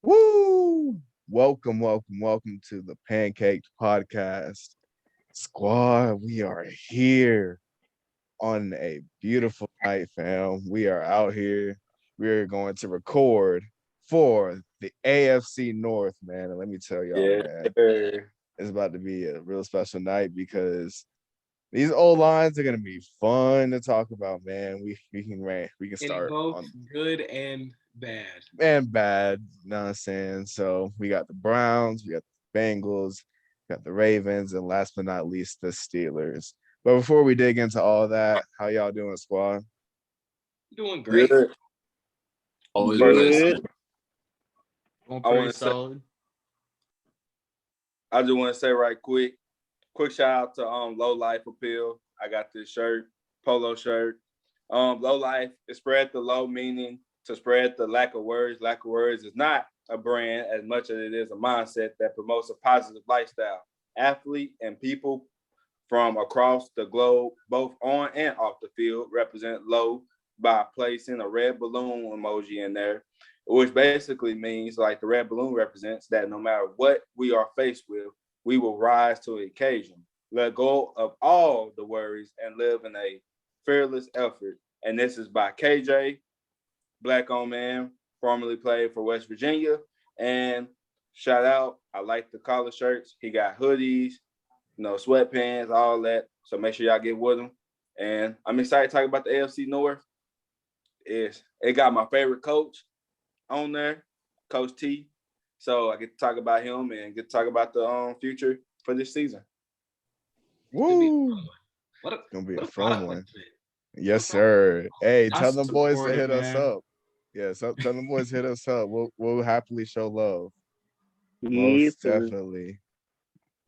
Woo! Welcome to the Pancaked Podcast. Squad, we are here on a beautiful night, fam. We are out here. We're going to record for the AFC North, man. And let me tell y'all, Yeah, man, it's about to be a real special night because these old lines are gonna be fun to talk about, man. We can In start both on good and bad. and bad. You know what I'm saying? So we got the Browns, we got the Bengals, we got the Ravens, and last but not least, the Steelers. But before we dig into all that, how y'all doing, squad? Doing great. good. Always First, good. I want to say, Solid. I just want to say right quick shout out to Low Life Appeal. I got this shirt, polo shirt. Low Life is spread the low meaning to spread the lack of words. Lack of words is not a brand as much as it is a mindset that promotes a positive lifestyle. Athlete and people from across the globe, both on and off the field, represent low by placing a red balloon emoji in there, which basically means like the red balloon represents that no matter what we are faced with, we will rise to the occasion, let go of all the worries, and live in a fearless effort. And this is by KJ, Black owned man, formerly played for West Virginia. And shout out, I like the collar shirts. He got hoodies, sweatpants, all that. So make sure y'all get with him. And I'm excited to talk about the AFC North. It got my favorite coach on there, Coach T. So I get to talk about him and get to talk about the future for this season. Woo! What It's gonna be a what fun product one. placement. Yes, sir. Hey, tell That's them boys to hit supportive, us man. up. Yeah, so tell them boys to hit us up. We'll happily show love. Yes, Most sir. definitely.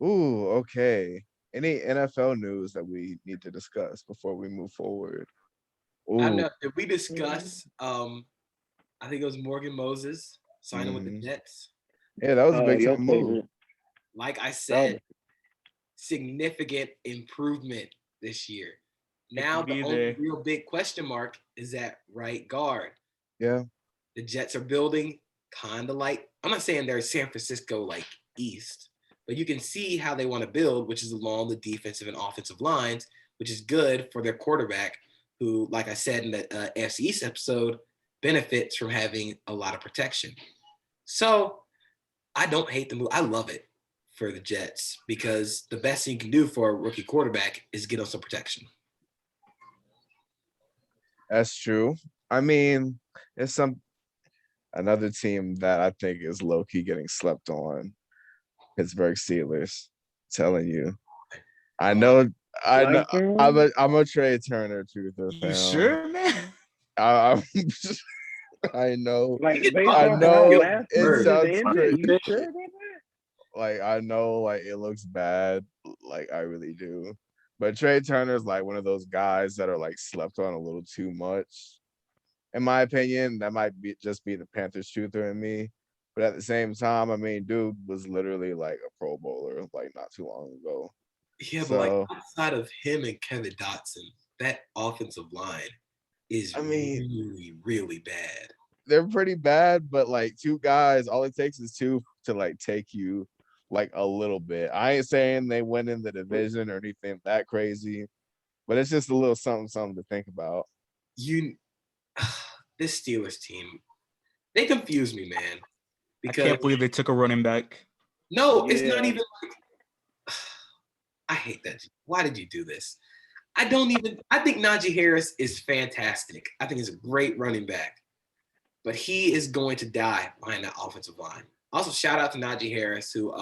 Ooh, okay. Any NFL news that we need to discuss before we move forward? I Ooh, know. Did we discuss I think it was Morgan Moses signing with the mhm. Jets? Yeah, that was a big Your time move. favorite. Like I That said, significant improvement this year. Now the be only there. real big question mark is at right guard. Yeah. The Jets are building kind of like, I'm not saying they're San Francisco like East, but you can see how they want to build, which is along the defensive and offensive lines, which is good for their quarterback, who, like I said in the AFC East episode, benefits from having a lot of protection. So I don't hate the move. I love it for the Jets because the best thing you can do for a rookie quarterback is get on some protection. That's true. I mean, it's another team that I think is low key getting slept on. Pittsburgh Steelers. Telling you, I know, I know. like him? I'm a Trey Turner truther, You fam. sure, man? I'm I know, Like He based I off of how know last it season Bird. just sounds ended, crazy. you sure about that? Like I know, like it looks bad. Like I really do. But Trey Turner's like one of those guys that are like slept on a little too much. In my opinion, that might be just be the Panthers truther in me. But at the same time, I mean, dude was literally like a Pro Bowler like not too long ago. Yeah, but like So outside of him and Kevin Dotson, that offensive line is I mean, really, really bad. they're pretty bad, but like two guys, all it takes is two to like take you like a little bit. I ain't saying they win in the division or anything that crazy, but it's just a little something to think about. You, this Steelers team, they confuse me, man. I Because can't believe they took a running back. no, it's not Yeah. even like I hate that. Why did you do this? I think Najee Harris is fantastic. I think he's a great running back, but he is going to die behind that offensive line. Also, shout out to Najee Harris, who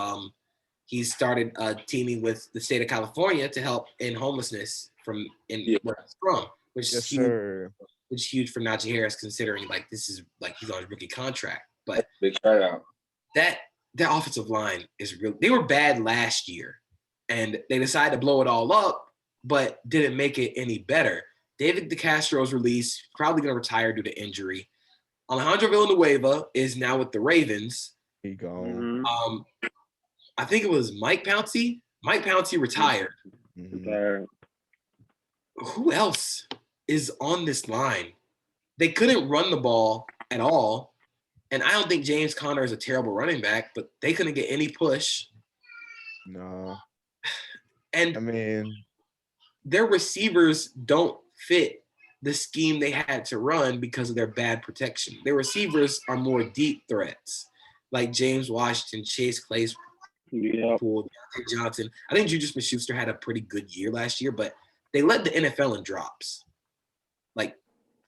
he started teaming with the state of California to help in homelessness from where he's from, which Yes, is huge, sir. which is huge for Najee Harris, considering like this is like he's on his rookie contract. But Big shout out. that offensive line is real. They were bad last year, and they decided to blow it all up, but didn't make it any better. David DeCastro's released, probably going to retire due to injury. Alejandro Villanueva is now with the Ravens. He gone. Mm-hmm. I think it was Mike Pouncey. Mike Pouncey retired. Mhm. Who else is on this line? They couldn't run the ball at all. And I don't think James Conner is a terrible running back, but they couldn't get any push. No, And I mean, their receivers don't fit the scheme they had to run because of their bad protection. Their receivers are more deep threats, like James Washington, Chase Claypool, Yeah. Deontay Johnson. I think Juju Smith-Schuster had a pretty good year last year, but they led the NFL in drops. Like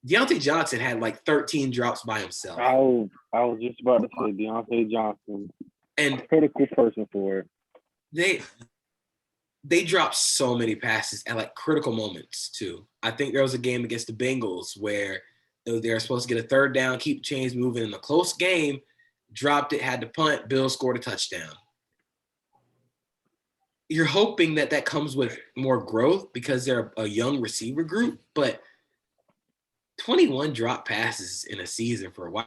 Deontay Johnson had like 13 drops by himself. I was just about to say Deontay Johnson, And critical person for it. they dropped so many passes at like critical moments too. I think there was a game against the Bengals where they were supposed to get a third down, keep chains moving in a close game, dropped it, had to punt, Bill scored a touchdown. You're hoping that comes with more growth because they're a young receiver group, but 21 drop passes in a season for a wide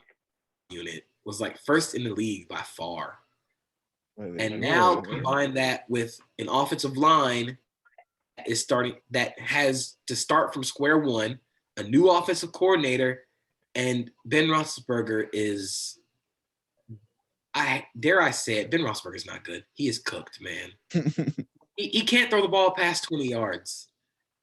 unit was like first in the league by far. And now combine that with an offensive line that has to start from square one, a new offensive coordinator, and Ben Roethlisberger is, dare I say it, Ben Roethlisberger is not good. He is cooked, man. he can't throw the ball past 20 yards.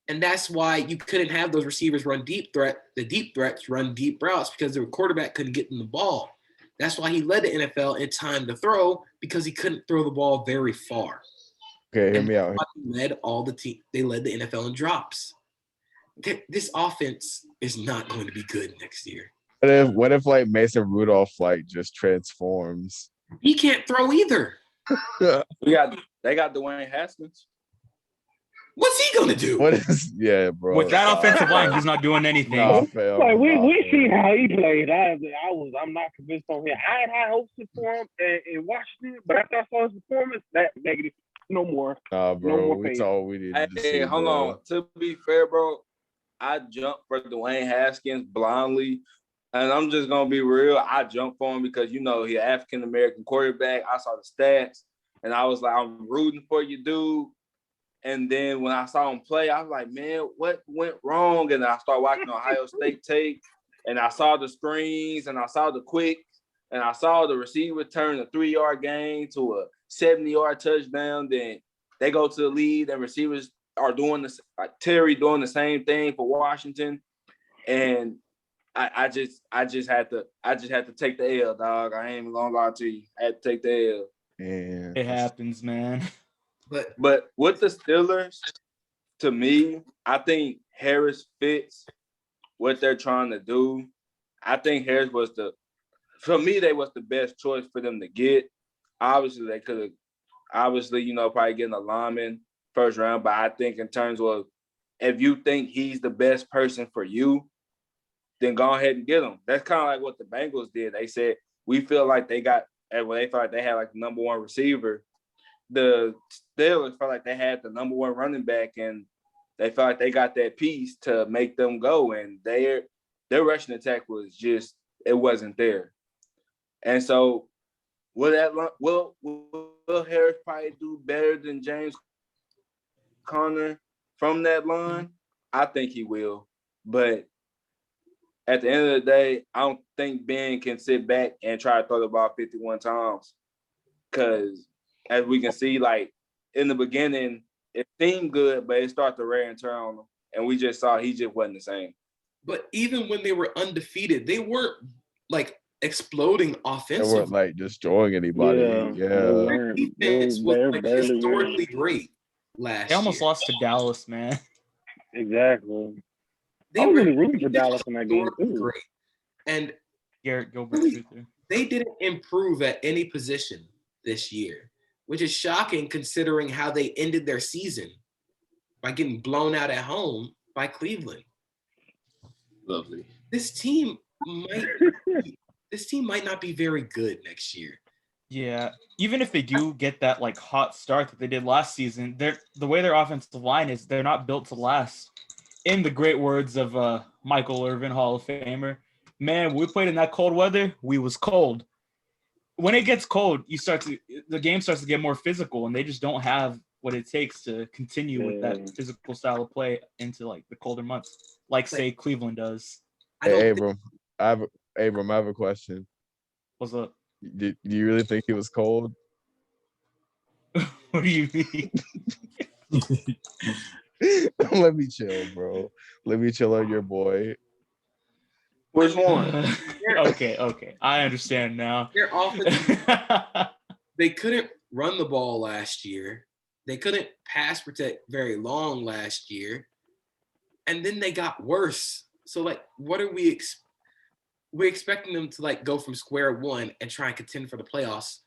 And that's why you couldn't have those receivers run deep threat. The deep threats run deep routes because the quarterback couldn't get them the ball. That's why he led the NFL in time to throw because he couldn't throw the ball very far. Okay, hear me out. They led the NFL in drops. This offense is not going to be good next year. What if like Mason Rudolph like just transforms? He can't throw either. They got Dwayne Haskins. What's he gonna do? Bro? With that offensive line, he's not doing anything. Like we seen how he played. I'm not convinced on him. I had high hopes for him in Washington, but after I saw his performance, that negative, no more. Nah, bro, no more it's all we needed to see. Hey, hold on. To be fair, bro, I jumped for Dwayne Haskins blindly. And I'm just gonna be real. I jumped for him because he's an African American quarterback. I saw the stats, and I was like, I'm rooting for you, dude. And then when I saw him play, I was like, man, what went wrong? And I started watching Ohio State tape, and I saw the screens, and I saw the quick, and I saw the receiver turn a 3-yard gain to a 70-yard touchdown. Then they go to the lead, and receivers are doing this, like Terry doing the same thing for Washington. And I just had to take the L, dog. I ain't even gonna lie to you. I had to take the L. Yeah. It happens, man. But with the Steelers, to me, I think Harris fits what they're trying to do. I think Harris was the best choice for them to get. Obviously, they could have, probably getting a lineman first round. But I think in terms of if you think he's the best person for you, then go ahead and get him. That's kind of like what the Bengals did. They said, we feel like they felt like they had like the number one receiver. The Steelers felt like they had the number one running back, and they felt like they got that piece to make them go. And their rushing attack was just, it wasn't there. And so will Harris probably do better than James Conner from that line? I think he will. But at the end of the day, I don't think Ben can sit back and try to throw the ball 51 times. Because as we can see, like in the beginning, it seemed good, but it started to wear and tear on him. And we just saw he just wasn't the same. But even when they were undefeated, they weren't like exploding offensively. They weren't like destroying anybody. Yeah. Their defense was like historically great last year. They almost lost to Dallas, man. Exactly. They I was were really rooting for Dallas in that game too. great. And Garrett Gilbert. they didn't improve at any position this year, which is shocking considering how they ended their season by getting blown out at home by Cleveland. Lovely. This team might not be very good next year. Yeah, even if they do get that like hot start that they did last season, the way their offensive line is, they're not built to last. In the great words of Michael Irvin, Hall of Famer, man, we played in that cold weather. We was cold. When it gets cold, the game starts to get more physical, and they just don't have what it takes to continue with that physical style of play into like the colder months, like say Cleveland does. Hey, Abram, I have a question. What's up? Do you really think he was cold? What do you mean? Let me chill, bro. Let me chill on your boy. Which one? Okay. I understand now. Their offense, they couldn't run the ball last year. They couldn't pass protect very long last year. And then they got worse. So, like, what are we we're expecting them to, like, go from square one and try and contend for the playoffs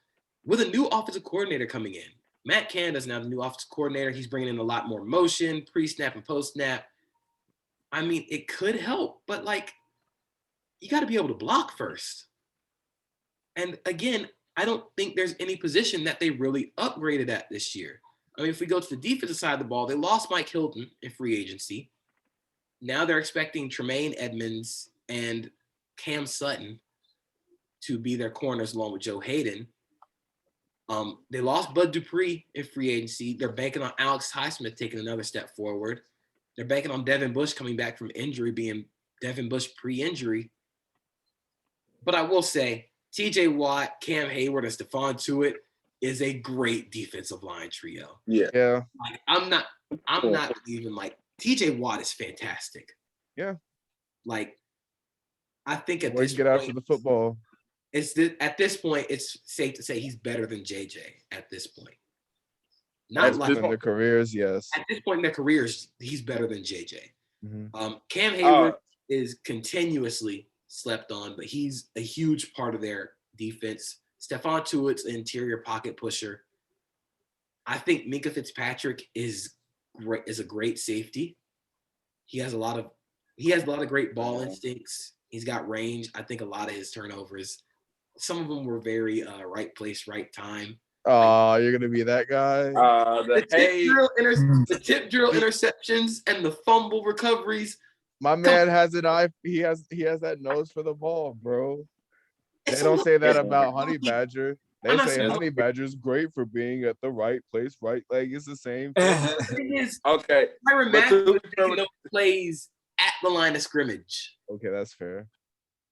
with a new offensive coordinator coming in. Matt Canada's now the new offensive coordinator. He's bringing in a lot more motion, pre-snap and post-snap. I mean, it could help, but, like, you got to be able to block first. And, again, I don't think there's any position that they really upgraded at this year. I mean, if we go to the defensive side of the ball, they lost Mike Hilton in free agency. Now they're expecting Tremaine Edmonds and Cam Sutton to be their corners along with Joe Hayden. They lost Bud Dupree in free agency. They're banking on Alex Highsmith taking another step forward. They're banking on Devin Bush coming back from injury, being Devin Bush pre-injury. But I will say, T.J. Watt, Cam Hayward, and Stephon Tuitt is a great defensive line trio. Yeah. Like, I'm not even like T.J. Watt is fantastic. Yeah. Like, I think at Boy, this get point, after the football. at this point, it's safe to say he's better than JJ at this point. At Not this like point in their careers, yes. at this point in their careers, he's better than JJ. Mhm. Cam Hayward is continuously slept on, but he's a huge part of their defense. Stephon Tuitt's an interior pocket pusher. I think Minka Fitzpatrick is a great safety. He has a lot of great ball instincts. He's got range. I think a lot of his turnovers, some of them were very right place, right time. Oh, you're gonna be that guy. The tip drill interceptions and the fumble recoveries. My man has an eye. He has that nose for the ball, bro. They don't say that about Honey Badger. They say Honey Badger's great for being at the right place, right leg. It's the same thing. The thing is, Okay. Tyrann Matthew plays at the line of scrimmage. Okay, that's fair.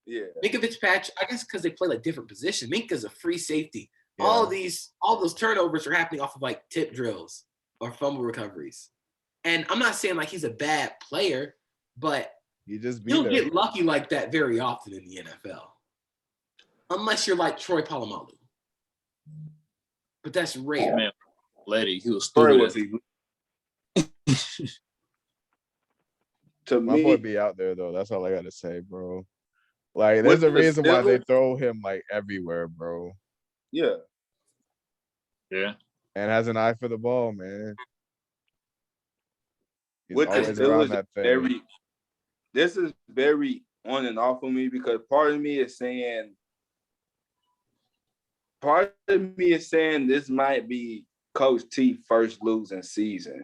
Yeah. Minka Fitzpatrick, I guess because they play like different positions. Minka's a free safety. Yeah. All those turnovers are happening off of like tip drills or fumble recoveries. And I'm not saying like he's a bad player, but he'll get lucky like that very often in the NFL. Unless you're like Troy Polamalu. But that's rare. Oh, man. Lady, he was stupid. To My me, boy be out there though. That's all I gotta say, bro. Like, there's a reason why they throw him like everywhere, bro. Yeah. Yeah. And has an eye for the ball, man. He's With the always around that thing. This is very on and off of me because part of me is saying this might be Coach T first losing season.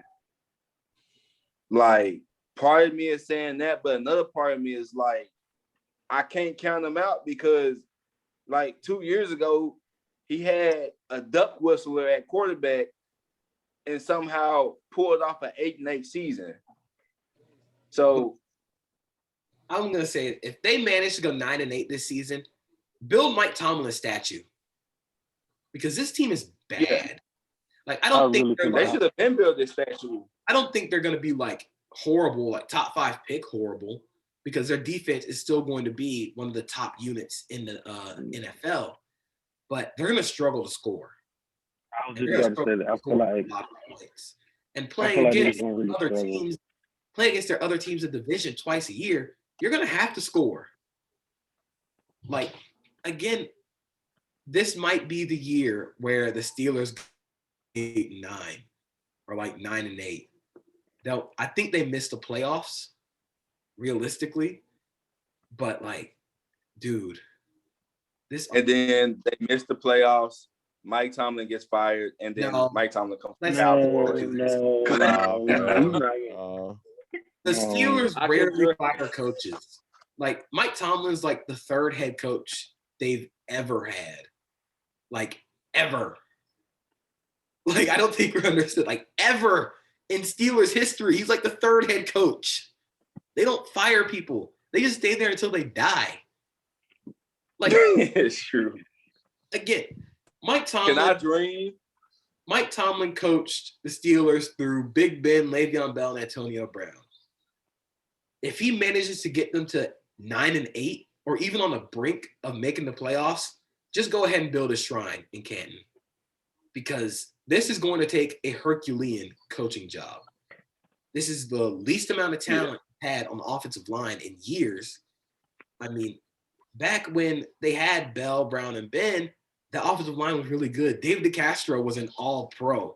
Like, part of me is saying that, but another part of me is like, I can't count him out because, like, 2 years ago, he had a duck whistler at quarterback and somehow pulled off an 8-8 season. So I'm gonna say if they manage to go 9-8 this season, build Mike Tomlin a statue. Because this team is bad. Yeah. Like, I don't think they should have been built this statue. I don't think they're gonna be like horrible, like top 5 pick horrible, because their defense is still going to be one of the top units in the NFL. But they're gonna struggle to score. I was just about to say that. I feel like and playing against other teams, playing against their other teams in the division twice a year, you're gonna have to score. Like, again, this might be the year where the Steelers 8-9 or like 9-8. Now, I think they missed the playoffs, realistically, but like, dude, this. And then they missed the playoffs. Mike Tomlin gets fired, and then Mike Tomlin comes out. The Steelers rarely fire coaches. Like, Mike Tomlin's like the third head coach they've ever had. Like, ever. Like, I don't think we're understood. Like, ever in Steelers history, he's like the third head coach. They don't fire people. They just stay there until they die. Like, It's true. again, Mike Can I Tomlin. dream? Mike Tomlin coached the Steelers through Big Ben, Le'Veon Bell, and Antonio Brown. If he manages to get them to 9-8, or even on the brink of making the playoffs, just go ahead and build a shrine in Canton, because this is going to take a Herculean coaching job. This is the least amount of talent had on the offensive line in years. I mean, back when they had Bell, Brown, and Ben, the offensive line was really good. David DeCastro was an all-pro.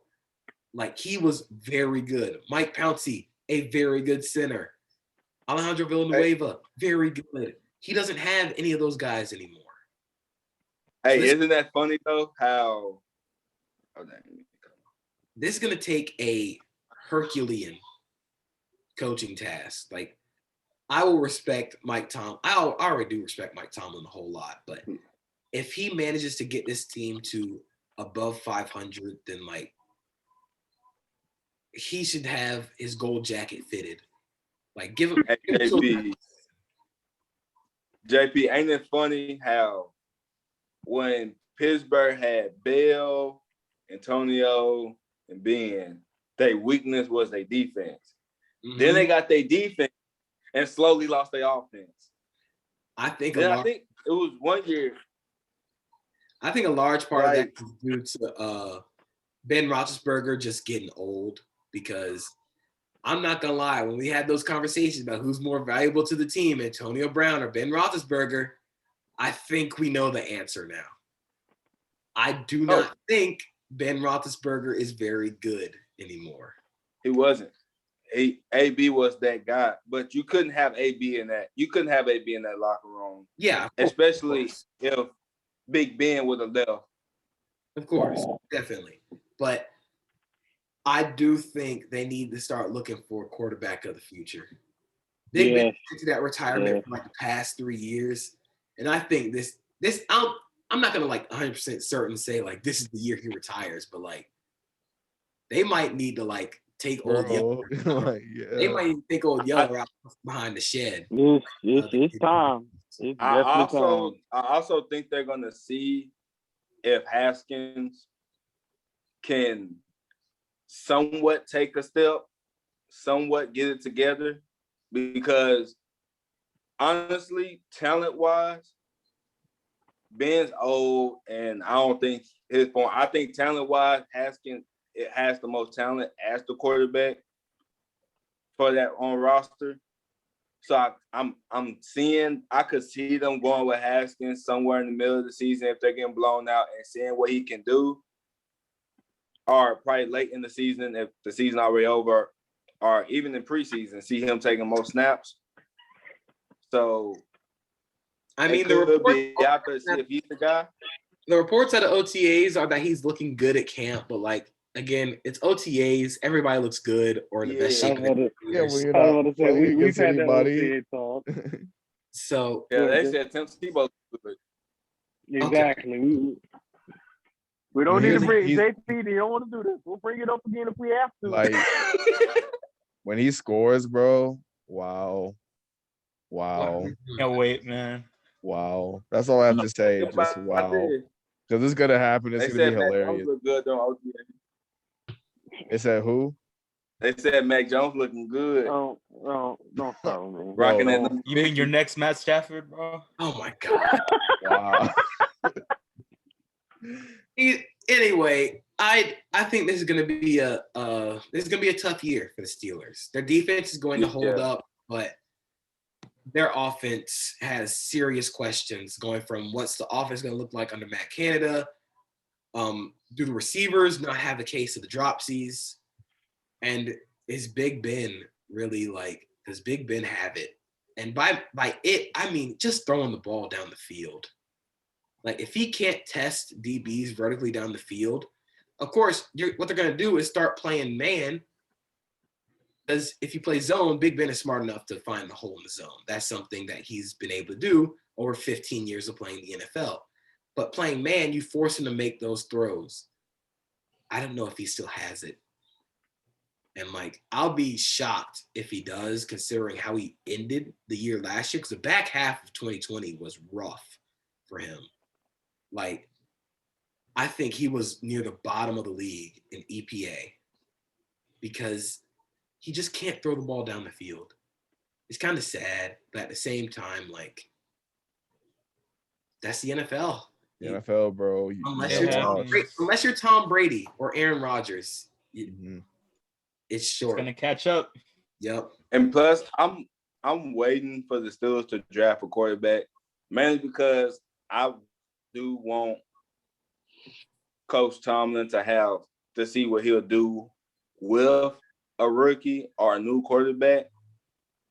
Like, he was very good. Mike Pouncey, a very good center. Alejandro Villanueva, very good. He doesn't have any of those guys anymore. Hey, So isn't that funny, though, how this is going to take a Herculean coaching task. Like, I will respect Mike Tomlin. I already do respect Mike Tomlin a whole lot, but if he manages to get this team to above 500, then like he should have his gold jacket fitted. Like, give him. Hey, JP, ain't it funny how when Pittsburgh had Bell, Antonio, and Ben, their weakness was their defense. Mm-hmm. Then they got their defense and slowly lost their offense. I think it was 1 year. I think a large part of that is due to Ben Roethlisberger just getting old, because I'm not going to lie, when we had those conversations about who's more valuable to the team, Antonio Brown or Ben Roethlisberger, I think we know the answer now. I do not think Ben Roethlisberger is very good anymore. He wasn't. AB was that guy, but you couldn't have AB in that. You couldn't have AB in that locker room. Yeah, especially if Big Ben would have left. Of course, definitely. But I do think they need to start looking for a quarterback of the future. They've been into that retirement for like the past 3 years, and I think this I'm not gonna like 100% certain say like this is the year he retires, but like they might need to like take old Yeller. They might even take old Yeller out behind the shed. It's time. It's I definitely time. also think they're gonna see if Haskins can somewhat take a step, somewhat get it together, because honestly, talent-wise, Ben's old, and I don't think his point. I think talent-wise, Haskins it has the most talent as the quarterback for that on roster. So I could see them going with Haskins somewhere in the middle of the season if they're getting blown out and seeing what he can do. Or probably late in the season if the season already over, or even in preseason, see him taking more snaps. So I mean, the report out there to see if he's the guy. The reports out of OTAs are that he's looking good at camp, but like again, it's OTAs. Everybody looks good or in the best shape. We've had that OTA talk. So they said Tim Tebow looked good. Exactly. Okay. We don't need to bring JP. They don't want to do this. We'll bring it up again if we have to. Like when he scores, bro. Wow. Can't wait, man. Wow. That's all I have to say. Just wow. Because it's gonna happen. It's gonna be hilarious. Look good on OTA. They said who? They said Mac Jones looking good. Oh, don't start, man. Rocking at You mean your next Matt Stafford, bro? Oh my god. Wow. Anyway, I think this is going to be a tough year for the Steelers. Their defense is going to hold up, but their offense has serious questions going from what's the offense going to look like under Matt Canada. Do the receivers not have a case of the dropsies? And is Big Ben really like, does Big Ben have it? And by it, I mean just throwing the ball down the field. Like, if he can't test DBs vertically down the field, of course, what they're going to do is start playing man. Because if you play zone, Big Ben is smart enough to find the hole in the zone. That's something that he's been able to do over 15 years of playing the NFL. But playing man, you force him to make those throws. I don't know if he still has it. And, like, I'll be shocked if he does, considering how he ended the year last year. Because the back half of 2020 was rough for him. Like, I think he was near the bottom of the league in EPA because he just can't throw the ball down the field. It's kind of sad, but at the same time, like, that's the NFL. The NFL, bro. Unless you're Tom Brady or Aaron Rodgers, it's short. It's gonna catch up. Yep. And plus, I'm waiting for the Steelers to draft a quarterback, mainly because I do want Coach Tomlin to see what he'll do with a rookie or a new quarterback.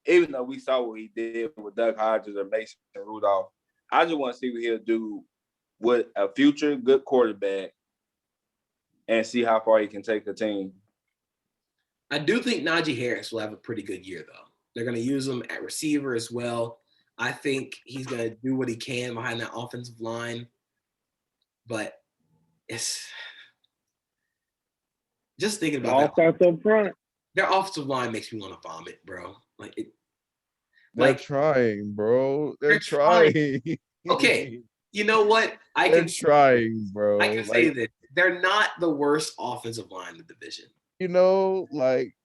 Even though we saw what he did with Doug Hodges or Mason Rudolph, I just want to see what he'll do with a future good quarterback and see how far he can take the team. I do think Najee Harris will have a pretty good year, though. They're going to use him at receiver as well. I think he's going to do what he can behind that offensive line. But it's just thinking about all starts up front. Their offensive line makes me want to vomit, bro. They're trying, bro. They're trying. Okay, you know what? They're trying, bro. I can say this. They're not the worst offensive line in the division. You know, like,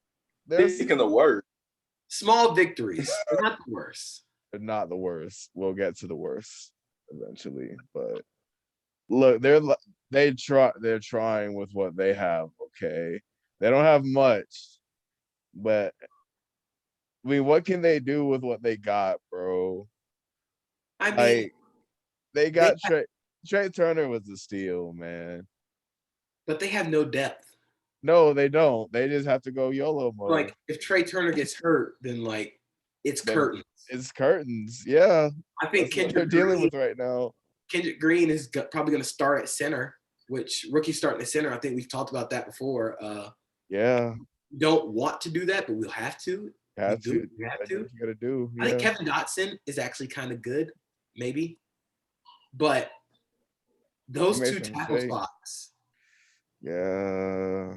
they're speaking the worst. Small victories. They're not the worst. They're not the worst. We'll get to the worst eventually. But look, they're trying with what they have, okay? They don't have much, but I mean, what can they do with what they got, bro? I mean, like, they got Trey Turner was a steal, man. But they have no depth. No, they don't. They just have to go YOLO mode. Like, if Trey Turner gets hurt, then like it's curtains. It's curtains. Yeah. I think Kendrick Green, dealing with right now. Kendrick Green is probably going to start at center, which rookie starting at center. I think we've talked about that before. Yeah. Don't want to do that, but we'll have to. We have to. You gotta do. I think Kevin Dotson is actually kind of good, maybe. But those two tackle spots. Yeah.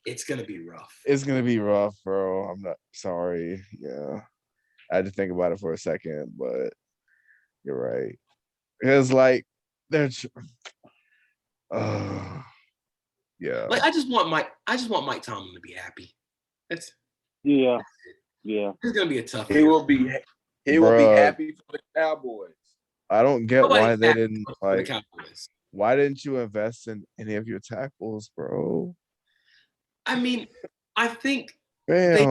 It's gonna be rough. It's gonna be rough, bro. I'm not sorry. Yeah. I had to think about it for a second, but you're right. Because like they're yeah. Like I just want Mike Tomlin to be happy. That's yeah. It's gonna be a tough. He will be happy for the Cowboys. I don't get why they didn't like. Why didn't you invest in any of your tackles, bro? I mean, I think they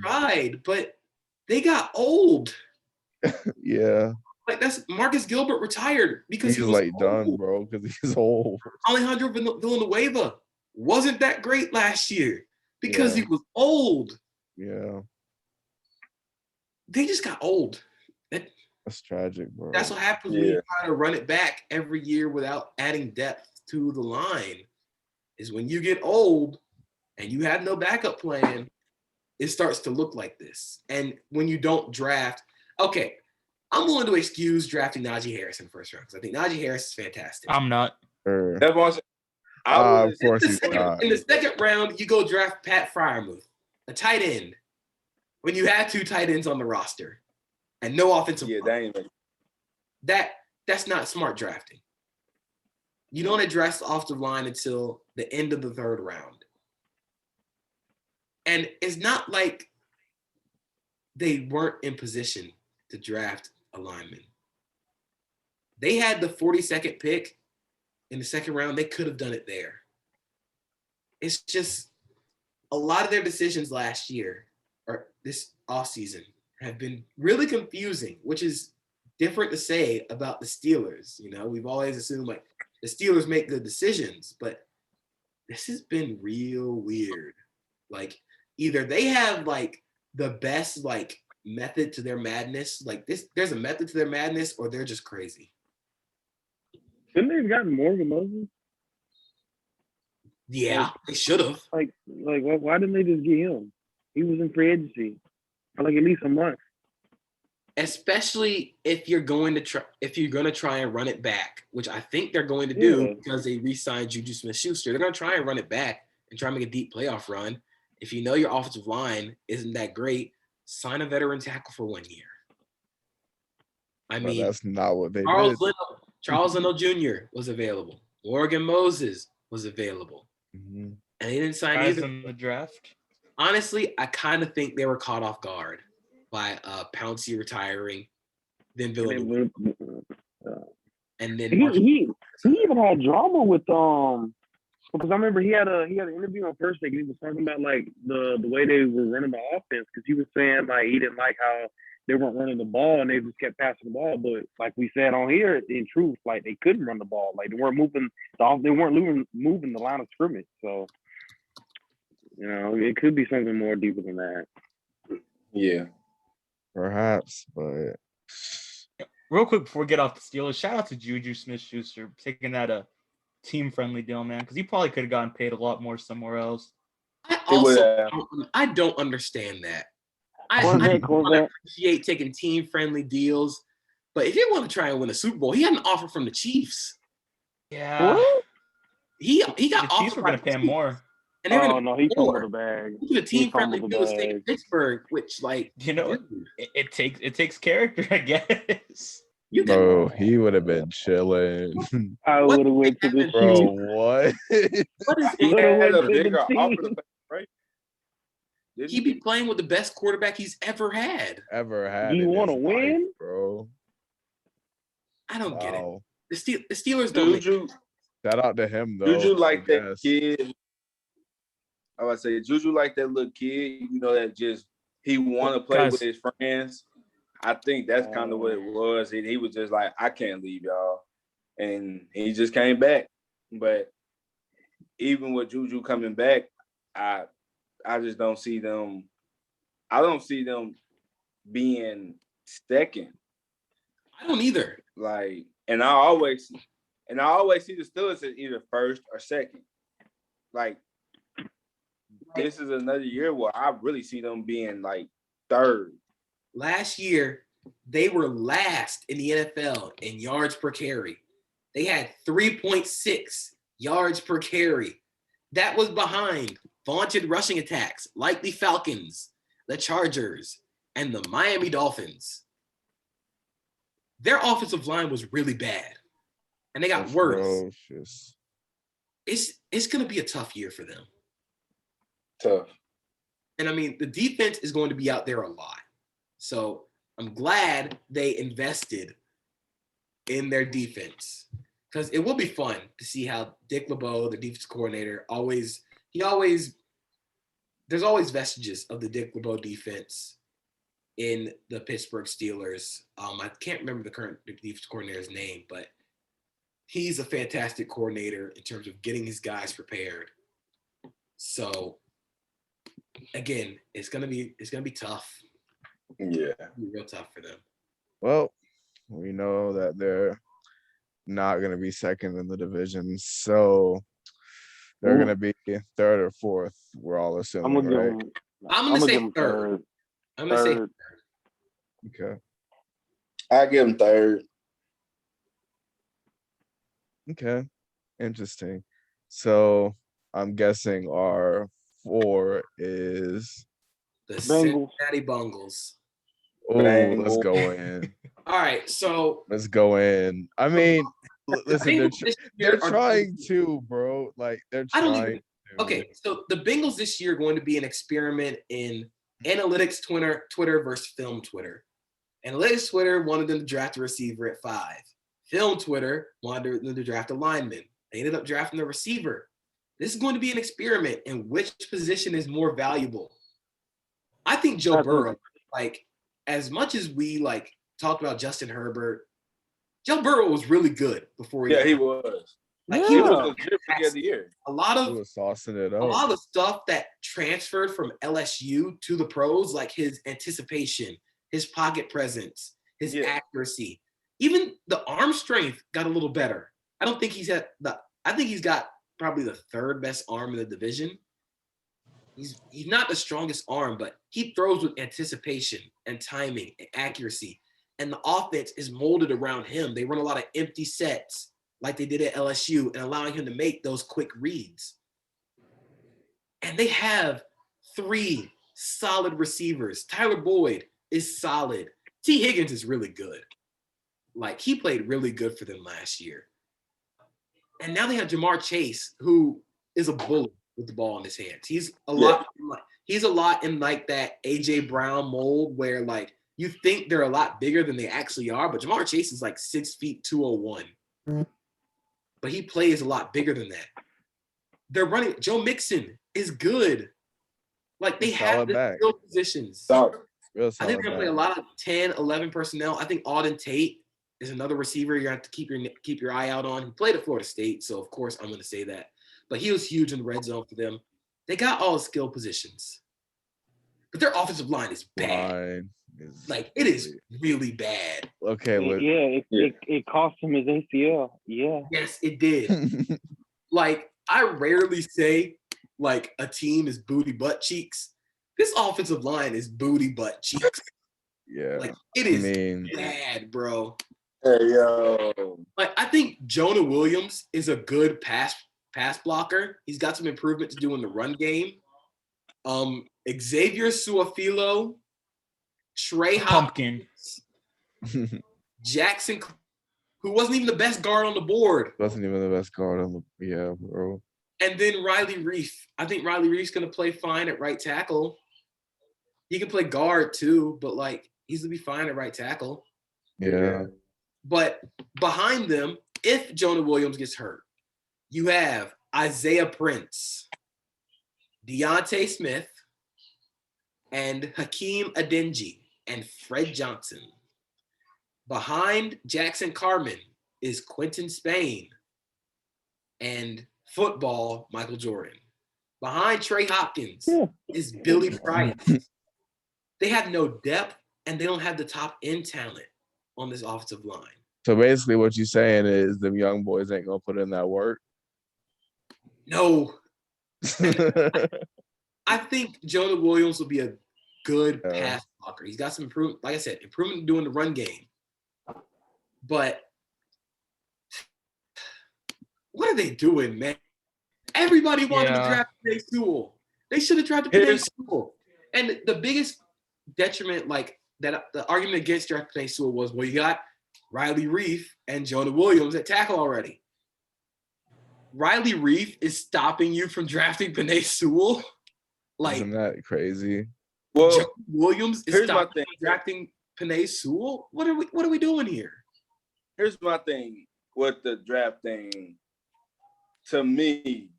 tried, but they got old. Yeah. Like that's Marcus Gilbert retired because he's like done, bro, because he's old. Alejandro Villanueva wasn't that great last year because he was old. Yeah. They just got old. That's tragic, bro. That's what happens when you try to run it back every year without adding depth to the line. Is when you get old and you have no backup plan, it starts to look like this. And when you don't draft, okay, I'm willing to excuse drafting Najee Harris in the first round because I think Najee Harris is fantastic. I'm not. Sure. Of course he's not. In the second round, you go draft Pat Freiermuth, a tight end, when you have two tight ends on the roster and no offensive line. That's not smart drafting. You don't address the offensive line until the end of the third round. And it's not like they weren't in position to draft a lineman. They had the 42nd pick in the second round. They could have done it there. It's just a lot of their decisions last year or this offseason have been really confusing, which is different to say about the Steelers. You know, we've always assumed like the Steelers make good decisions, but this has been real weird. Like either they have like the best like method to their madness, like there's a method to their madness, or they're just crazy. Shouldn't they have gotten Morgan Moses? Yeah, they should have. Like why didn't they just get him? He was in free agency for like at least a month. Especially if you're going to try and run it back, which I think they're going to do because they re-signed Juju Smith-Schuster. They're going to try and run it back and try and make a deep playoff run. If you know your offensive line isn't that great, sign a veteran tackle for 1 year. I But mean, that's not what they did. Charles Leno Jr. was available. Morgan Moses was available. Mhm. And they didn't sign Guys either. in the draft. Honestly, I kind of think they were caught off guard by Pouncey retiring, then Villanova, and then he even had drama with because I remember he had an interview on First Take and he was talking about like the way they were running the offense because he was saying like he didn't like how they weren't running the ball and they just kept passing the ball. But like we said on here, in truth, like they couldn't run the ball. Like they weren't moving moving the line of scrimmage. So it could be something more deeper than that. Yeah. Perhaps, but Real quick before we get off the Steelers, shout out to Juju Smith-Schuster taking that team-friendly deal, man, because he probably could have gotten paid a lot more somewhere else. I don't understand that. I appreciate taking team-friendly deals, but if you want to try and win a Super Bowl, he had an offer from the Chiefs. Yeah. What? He got the Chiefs were going to pay him more. And they're no, he fumbled the bag. He did a team-friendly deal to stay in Pittsburgh, which, like, it takes character, I guess. Bro, he would have been chilling. I would have went to the Bro, Chiefs. what? What is He had a bigger Chiefs. offer, right? he be playing with the best quarterback he's ever had? You want to win, bro? I don't get it. Wow. The Steelers don't. Juju, Shout out to him though. Juju like that Yes. kid. I would say Juju like that little kid, that just he want to play with his friends. I think that's kind of what it was. He was just like, I can't leave y'all. And he just came back. But even with Juju coming back, I just don't see them. I don't see them being second. I don't either. Like, and I always see the Steelers as either first or second. Like, this is another year where I really see them being like third. Last year, they were last in the NFL in yards per carry. They had 3.6 yards per carry. That was behind vaunted rushing attacks like the Falcons, the Chargers, and the Miami Dolphins. Their offensive line was really bad, and they got worse. It's going to be a tough year for them. Tough. And I mean, the defense is going to be out there a lot. So I'm glad they invested in their defense because it will be fun to see how Dick LeBeau, the defense coordinator, there's always vestiges of the Dick LeBeau defense in the Pittsburgh Steelers. I can't remember the current defense coordinator's name, but he's a fantastic coordinator in terms of getting his guys prepared. So again, it's gonna be tough. Yeah, it'll be real tough for them. Well, we know that they're not gonna be second in the division, so they're gonna be third or fourth. We're all assuming, right? I'm gonna say third. I'm gonna say third. Okay. I give them third. Okay. Interesting. So I'm guessing our 4 is the Cincinnati Bengals. Oh, let's go in. All right, so let's go in. I mean, listen, they're trying to, bro. Like they're trying. Okay, so the Bengals this year are going to be an experiment in analytics Twitter versus film Twitter. Analytics Twitter wanted them to draft a receiver at 5. Film Twitter wanted them to draft a lineman. They ended up drafting the receiver. This is going to be an experiment in which position is more valuable. I think Joe Burrow, like, as much as we like talked about Justin Herbert, Joe Burrow was really good before he. Yeah, he was. Like, he was legit for the year. A lot of saucing it up. A lot of stuff that transferred from LSU to the pros, like his anticipation, his pocket presence, his accuracy, even the arm strength got a little better. I think he's got probably the 3rd best arm in the division. He's not the strongest arm, but he throws with anticipation and timing and accuracy. And the offense is molded around him. They run a lot of empty sets like they did at LSU and allowing him to make those quick reads. And they have 3 solid receivers. Tyler Boyd is solid. T. Higgins is really good. Like, he played really good for them last year. And now they have Jamar Chase, who is a bully with the ball in his hands. He's a lot in like that AJ Brown mold where like you think they're a lot bigger than they actually are, but Jamar Chase is like 6 feet 201. But he plays a lot bigger than that. They're running. Joe Mixon is good. Like, they have the skill positions. I think they're going to play a lot of 10, 11 personnel. I think Auden Tate is another receiver you're going to have to keep your eye out on. He played at Florida State, so of course I'm going to say that. But he was huge in the red zone for them. They got all the skill positions. But their offensive line is bad. Like, it is really bad. Okay. It cost him his ACL. Yeah. Yes, it did. Like, I rarely say, like, a team is booty butt cheeks. This offensive line is booty butt cheeks. Yeah. Like, it is bad, bro. Hey, yo. Like, I think Jonah Williams is a good pass blocker. He's got some improvement to do in the run game. Xavier Suafilo, Trey Hopkins, Jackson, who wasn't even the best guard on the board. Wasn't even the best guard on the bro. And then Riley Reif. I think Riley Reif's gonna play fine at right tackle. He can play guard too, but like he's gonna be fine at right tackle. Yeah. But behind them, if Jonah Williams gets hurt, you have Isaiah Prince, Deontay Smith, and Hakeem Adeniji and Fred Johnson. Behind Jackson Carman is Quentin Spain and football Michael Jordan. Behind Trey Hopkins is Billy Price. They have no depth, and they don't have the top end talent on this offensive line. So basically what you're saying is them young boys ain't going to put in that work? No. I think Jonah Williams will be a good pass blocker. He's got some improvement, like I said, improvement doing the run game. But what are they doing, man? Everybody wanted to draft Penei Sewell. They should have drafted Penei Sewell. And the biggest detriment, like that, the argument against drafting Penei Sewell was, well, you got Riley Reif and Jonah Williams at tackle already. Riley Reif is stopping you from drafting Penei Sewell. Like, isn't that crazy? Well, Jonah Williams is stopping drafting Penei Sewell. What are we doing here? Here's my thing with the draft thing. To me,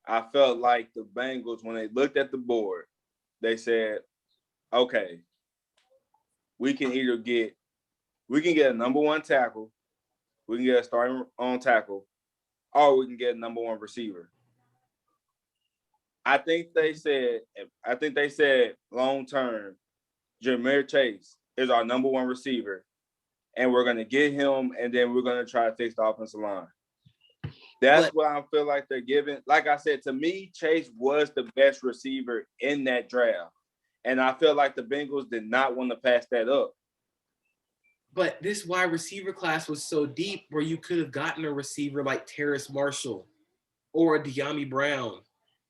I felt like the Bengals, when they looked at the board, they said, okay, we can get a number one tackle, we can get a starting on tackle, or we can get a number one receiver. I think they said long term, Ja'Marr Chase is our number one receiver, and we're going to get him, and then we're going to try to fix the offensive line. That's what I feel like they're giving. Like I said, to me, Chase was the best receiver in that draft. And I feel like the Bengals did not want to pass that up. But this wide receiver class was so deep where you could have gotten a receiver like Terrace Marshall or a De'Ami Brown.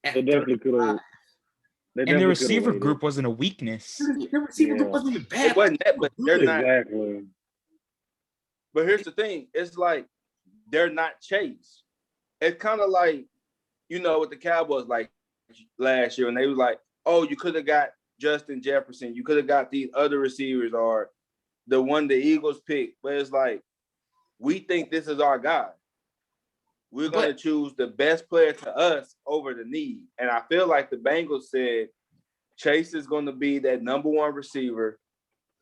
They definitely could have. And the receiver group wasn't a weakness. The receiver group wasn't even bad. It wasn't that, but they're not. Exactly. But here's the thing. It's like they're not Chase. It's kind of like, with the Cowboys like last year, and they were like, oh, you could have got Justin Jefferson. You could have got these other receivers or the one the Eagles picked. But it's like, we think this is our guy. We're going to choose the best player to us over the need. And I feel like the Bengals said Chase is going to be that number one receiver,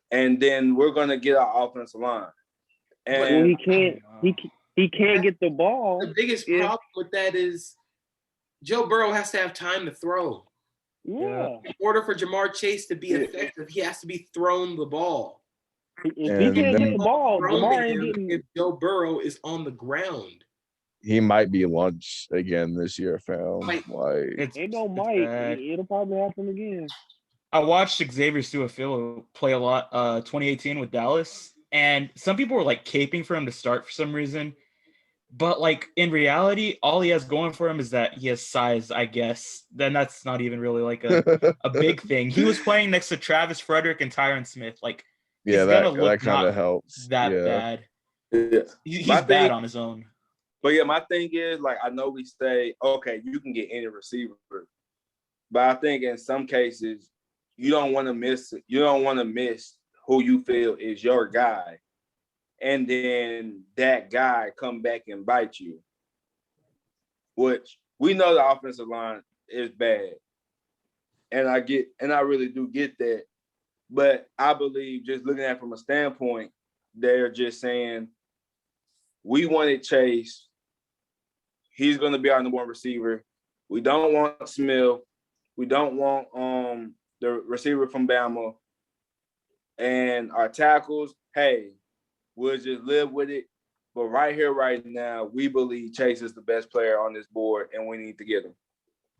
and then we're going to get our offensive line. And he can't get the ball. The biggest problem with that is Joe Burrow has to have time to throw. Yeah. In order for Jamar Chase to be effective, he has to be thrown the ball. If he can't get the ball, Jamar ain't getting. If Joe Burrow is on the ground, he might be launched again this year, fam. Like, ain't no might. It'll probably happen again. I watched Xavier Suafilo play a lot 2018 with Dallas, and some people were like caping for him to start for some reason. But like in reality, all he has going for him is that he has size, I guess. Then that's not even really like a big thing. He was playing next to Travis Frederick and Tyron Smith. Like, Yeah, gonna that look kind not of helps. that Yeah. bad. Yeah. He's My bad thing- on his own. But yeah, my thing is, like, I know we say, okay, you can get any receiver, but I think in some cases you don't want to miss it. You don't want to miss who you feel is your guy, and then that guy come back and bite you. Which we know the offensive line is bad, and I really do get that. But I believe, just looking at it from a standpoint, they're just saying, we wanted Chase. He's going to be our number one receiver. We don't want Smith. We don't want the receiver from Bama. And our tackles, hey, we'll just live with it. But right here, right now, we believe Chase is the best player on this board, and we need to get him.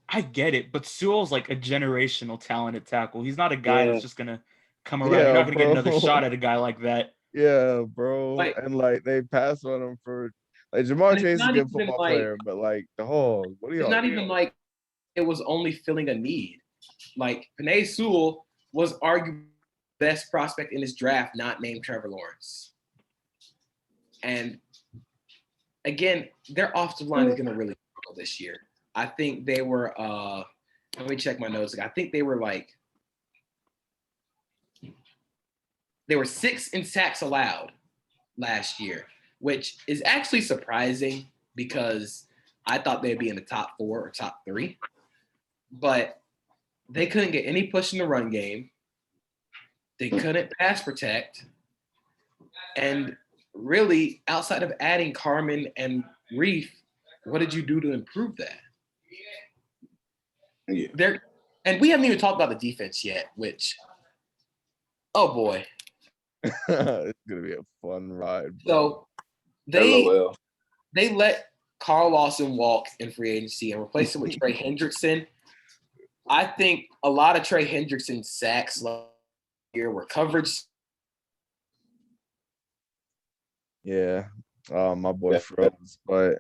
I get it, but Sewell's like a generational talented tackle. He's not a guy Yeah. that's just gonna come around. You're not gonna get another shot at a guy like that. Yeah, bro. Like- and like they passed on him for like Jamar And it's Chase is a not good even football like- player, but like the Hogs, what are It's y'all not doing? even like it was only filling a need. Like Penei Sewell was arguably the best prospect in this draft, not named Trevor Lawrence. And again, their offensive line is going to really struggle this year. I think they were. Let me check my notes. I think they were like. They were 6th in sacks allowed last year, which is actually surprising because I thought they'd be in the top 4 or top 3. But they couldn't get any push in the run game. They couldn't pass protect. And really, outside of adding Carmen and Reef, what did you do to improve that? Yeah. And we haven't even talked about the defense yet, which, oh boy. It's gonna be a fun ride, bro. So they LOL. let Carl Lawson walk in free agency and replace him with Trey Hendrickson. I think a lot of Trey Hendrickson's sacks last year were coverage. Yeah. My boy froze, but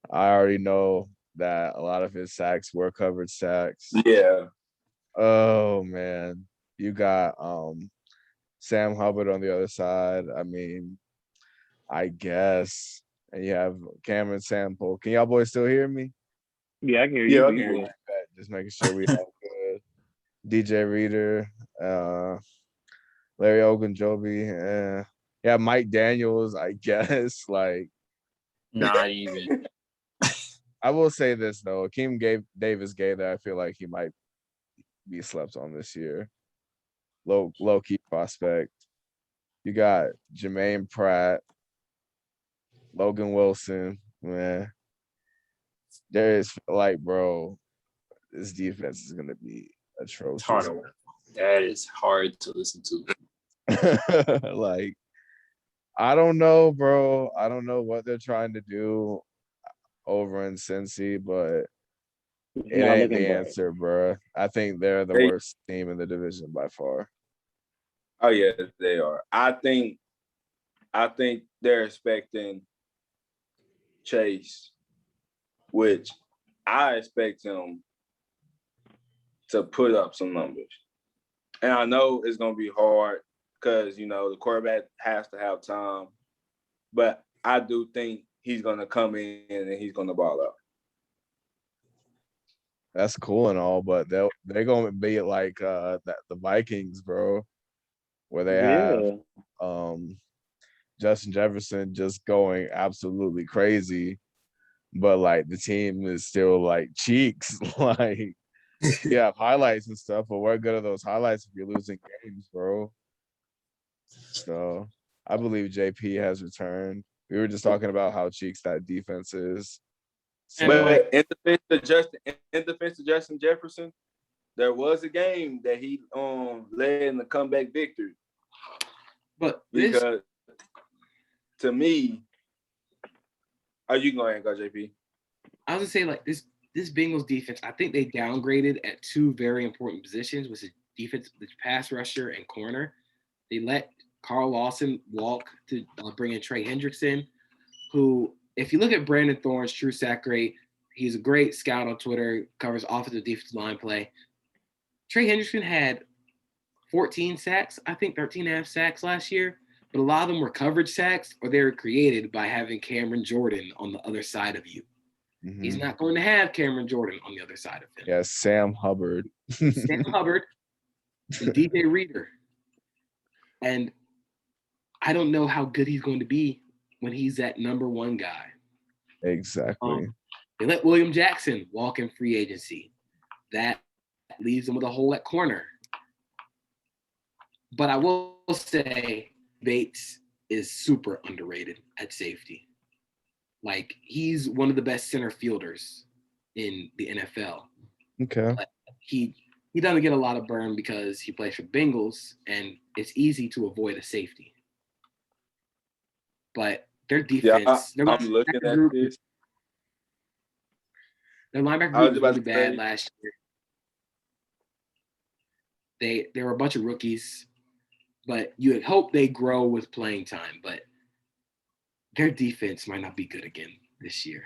I already know that a lot of his sacks were covered sacks. Yeah. Oh man. You got Sam Hubbard on the other side. I mean, I guess. And you have Cameron Sample. Can y'all boys still hear me? Yeah, I can hear Yeah, you. I can hear you. Just making sure we have good. DJ Reader, Larry Ogunjobi, yeah, Mike Daniels, I guess. Like, Not even. I will say this though, Akeem Davis Gaither, I feel like he might be slept on this year. Low key prospect. You got Jermaine Pratt, Logan Wilson, man. There is like, bro, this defense is gonna be atrocious. That is hard to listen to. Like, I don't know, bro. I don't know what they're trying to do over in Cincy, but it Not ain't looking the bright. answer, bro. I think they're the worst team in the division by far. Oh yeah, they are. I think they're expecting Chase, which I expect him to put up some numbers. And I know it's gonna be hard because the quarterback has to have time, but I do think he's gonna come in and he's gonna ball out. That's cool and all, but they're gonna be like the Vikings, bro, where they have Justin Jefferson just going absolutely crazy, but like the team is still like cheeks. Like, you have highlights and stuff, but what good are those highlights if you're losing games, bro? So I believe JP has returned. We were just talking about how cheeks that defense is. So, But in defense to Justin Jefferson, there was a game that he led in the comeback victory. But Because to me, you can go ahead and go, JP. I was gonna say, like, this Bengals defense, I think they downgraded at 2 very important positions, which is defense, the pass rusher and corner. They let Carl Lawson walk to bring in Trey Hendrickson, who, if you look at Brandon Thorne's true sack rate, he's a great scout on Twitter, covers offensive defensive line play. Trey Hendrickson had 14 sacks, I think 13 and a half sacks last year, but a lot of them were coverage sacks or they were created by having Cameron Jordan on the other side of you. Mhm. He's not going to have Cameron Jordan on the other side of him. Yeah, Sam Hubbard. Sam Hubbard and DJ Reader. And I don't know how good he's going to be when he's that number one guy. Exactly. They let William Jackson walk in free agency. That leaves him with a hole at corner. But I will say Bates is super underrated at safety. Like, he's one of the best center fielders in the NFL. Okay. But he doesn't get a lot of burn because he plays for Bengals, and it's easy to avoid a safety. But their defense, I'm looking at this. Their linebacker I was group was about really to bad say- last year. There were a bunch of rookies, but you would hope they grow with playing time. But their defense might not be good again this year.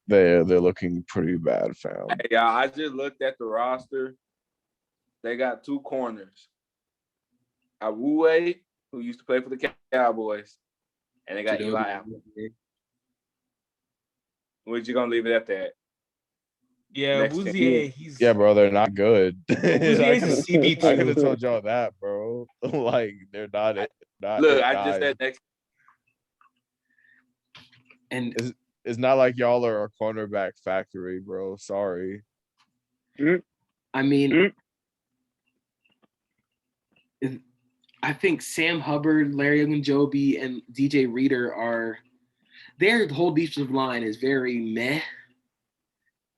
They're looking pretty bad, fam. Hey, y'all, I just looked at the roster. They got 2 corners. Awuwe, who used to play for the Cowboys, and they got Eli Apple. We're just gonna leave it at that. Yeah, Next Wouzier, he's Yeah, bro, they're not good. Wouzier's a CB2. I could have told y'all that, bro. Like, they're not it. Not Look, it, I just guys. said next. And It's not like y'all are a cornerback factory, bro. Sorry. I mean, I think Sam Hubbard, Larry Ogunjobi, and DJ Reader their whole defensive line is very meh.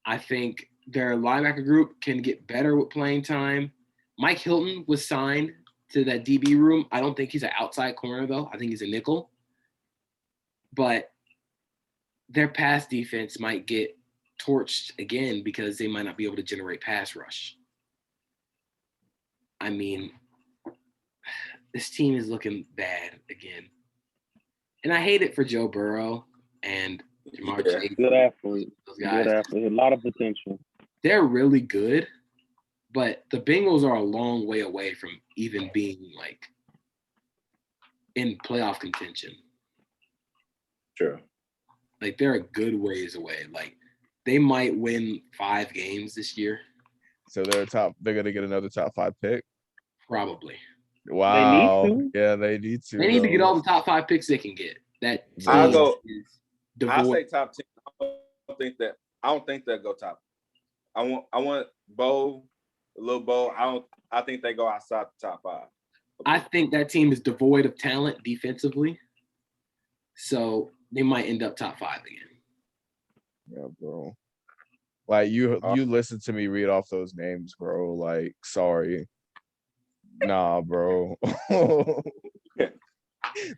I think their linebacker group can get better with playing time. Mike Hilton was signed to that DB room. I don't think he's an outside corner, though. I think he's a nickel. But their pass defense might get torched again because they might not be able to generate pass rush. I mean, this team is looking bad again. And I hate it for Joe Burrow and Jamar Chase. Good athlete. Those guys. Good athlete. A lot of potential. They're really good, but the Bengals are a long way away from even being like in playoff contention. Sure. Like, they're a good ways away. Like, they might win 5 games this year. So they're gonna get another top 5 pick. Probably. Wow. to. Yeah, they need to. They need to get though. all the top 5 picks they can get. That I'll team go- is I say devoid. top 10. I don't think they'll go top. I want Bo, a little Bo. I think they go outside the top 5. I think that team is devoid of talent defensively. So they might end up top 5 again. Yeah, bro. Like, you listen to me read off those names, bro. Like, sorry. Nah, bro.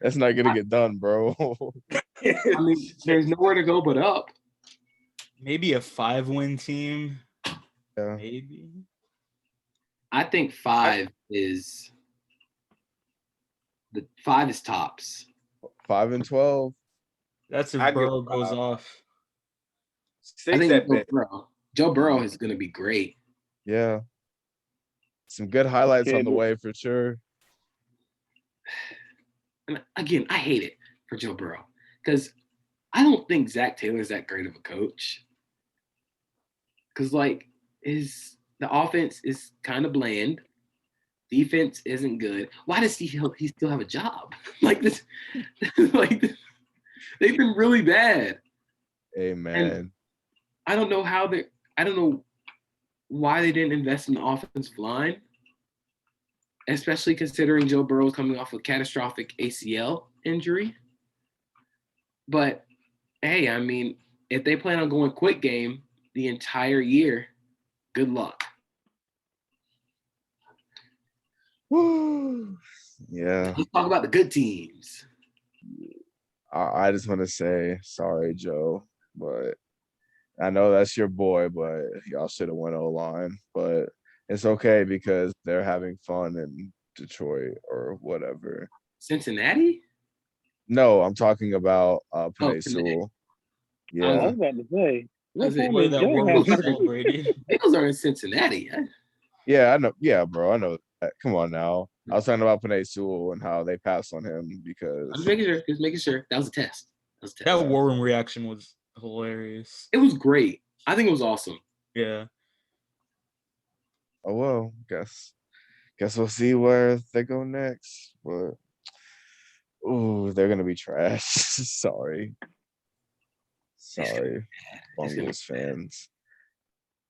That's not gonna get done, bro. I mean, there's nowhere to go but up. maybe a 5-win team. Yeah. Maybe. I think 5 is tops. 5-12. That's if I give Burrow it goes 5. off. I 6 think at best. Joe Burrow is going to be great. Yeah. Some good highlights on the Caleb. way for sure. And again, I hate it for Joe Burrow because I don't think Zach Taylor's that great of a coach. Because, like, the offense is kind of bland. Defense isn't good. Why does he still have a job? Like this, like they've been really bad. Amen. I don't know why they didn't invest in the offensive line, especially considering Joe Burrow is coming off a catastrophic ACL injury. But hey, I mean, if they plan on going quick game the entire year, good luck. Woo. Yeah. Let's talk about the good teams. I just want to say sorry, Joe, but I know that's your boy, but y'all should have went O-line. But it's okay because they're having fun in Detroit or whatever. Cincinnati? No, I'm talking about Penei Penei. Sewell. I Yeah. was about to say. What Was it- time Where is that Joe one have? was celebrated. Bengals are in Cincinnati. Yeah, I know. Yeah, bro, I know. Come on now. I was talking about Panay Sewell and how they passed on him I'm because just making sure. Just making sure. That was a test. That war room reaction was hilarious. It was great. I think it was awesome. Yeah. oh well, guess we'll see where they go next. But ooh, they're gonna be trash. Sorry, Bengals fans.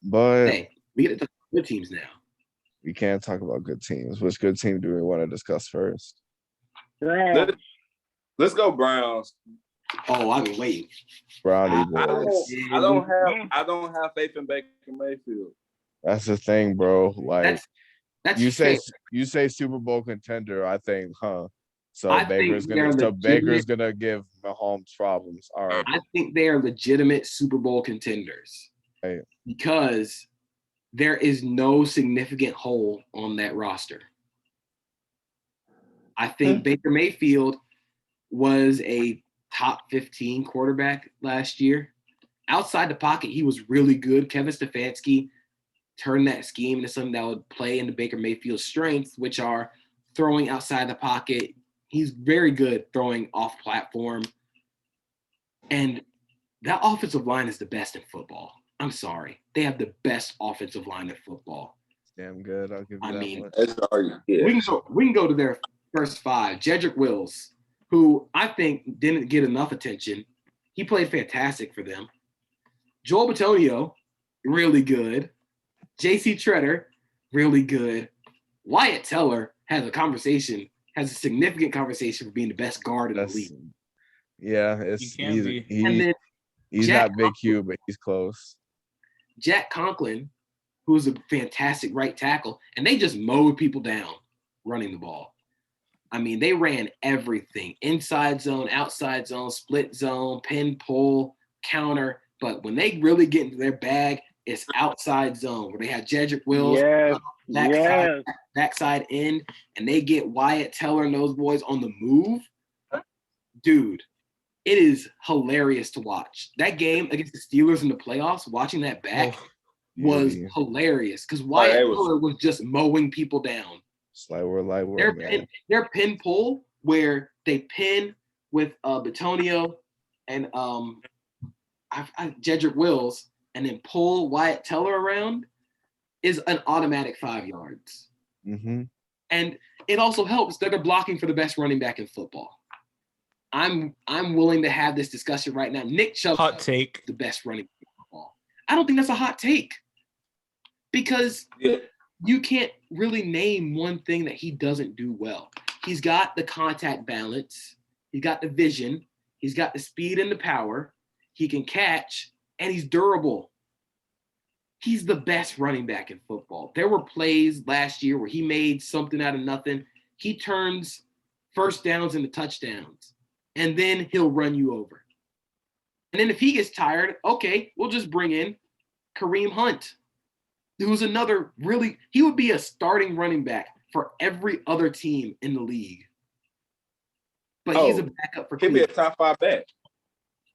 But Hey, we get to good teams now. we can't talk about good teams. Which good team do we want to discuss first? Trash. Let's go Browns. Oh, I've been waiting. Brownie I boys. don't have faith in Baker Mayfield. That's the thing, bro. Like That's you fair. say Super Bowl contender, I think, huh? So I Baker's think they're Baker's legitimate. gonna give Mahomes problems. All right. I think they are legitimate Super Bowl contenders Right. because there is no significant hole on that roster. I think Baker Mayfield was a top 15 quarterback last year. Outside the pocket, he was really good. Kevin Stefanski turned that scheme into something that would play into Baker Mayfield's strengths, which are throwing outside the pocket. He's very good throwing off platform. And that offensive line is the best in football. I'm sorry. They have the best offensive line in football. Damn good. I'll give you I that mean, one. we can go to their first five. Jedrick Wills, who I think didn't get enough attention. He played fantastic for them. Joel Bitonio, really good. J.C. Treader, really good. Wyatt Teller has a significant conversation for being the best guard in the league. Yeah, And then he's Jack not Big Q, but he's close. Jack Conklin, who's a fantastic right tackle, and they just mowed people down running the ball. I mean, they ran everything: inside zone, outside zone, split zone, pin, pull, counter. But when they really get into their bag, it's outside zone where they have Jedrick Wills, backside end, and they get Wyatt Teller and those boys on the move. Dude, it is hilarious to watch. That game against the Steelers in the playoffs, watching that back was hilarious because Wyatt Teller was just mowing people down. Their pin pull where they pin with Bitonio and Jedrick Wills and then pull Wyatt Teller around is an automatic 5 yards. Mm-hmm. And it also helps that they're blocking for the best running back in football. I'm willing to have this discussion right now. Nick Chubb, hot take, the best running back in football. I don't think that's a hot take because you can't really name one thing that he doesn't do well. He's got the contact balance. He's got the vision. He's got the speed and the power. He can catch, and he's durable. He's the best running back in football. There were plays last year where he made something out of nothing. He turns first downs into touchdowns, and then he'll run you over. And then if he gets tired, okay, we'll just bring in Kareem Hunt, who's another he would be a starting running back for every other team in the league. But he's a backup for Cleveland. He'd be a top 5 back.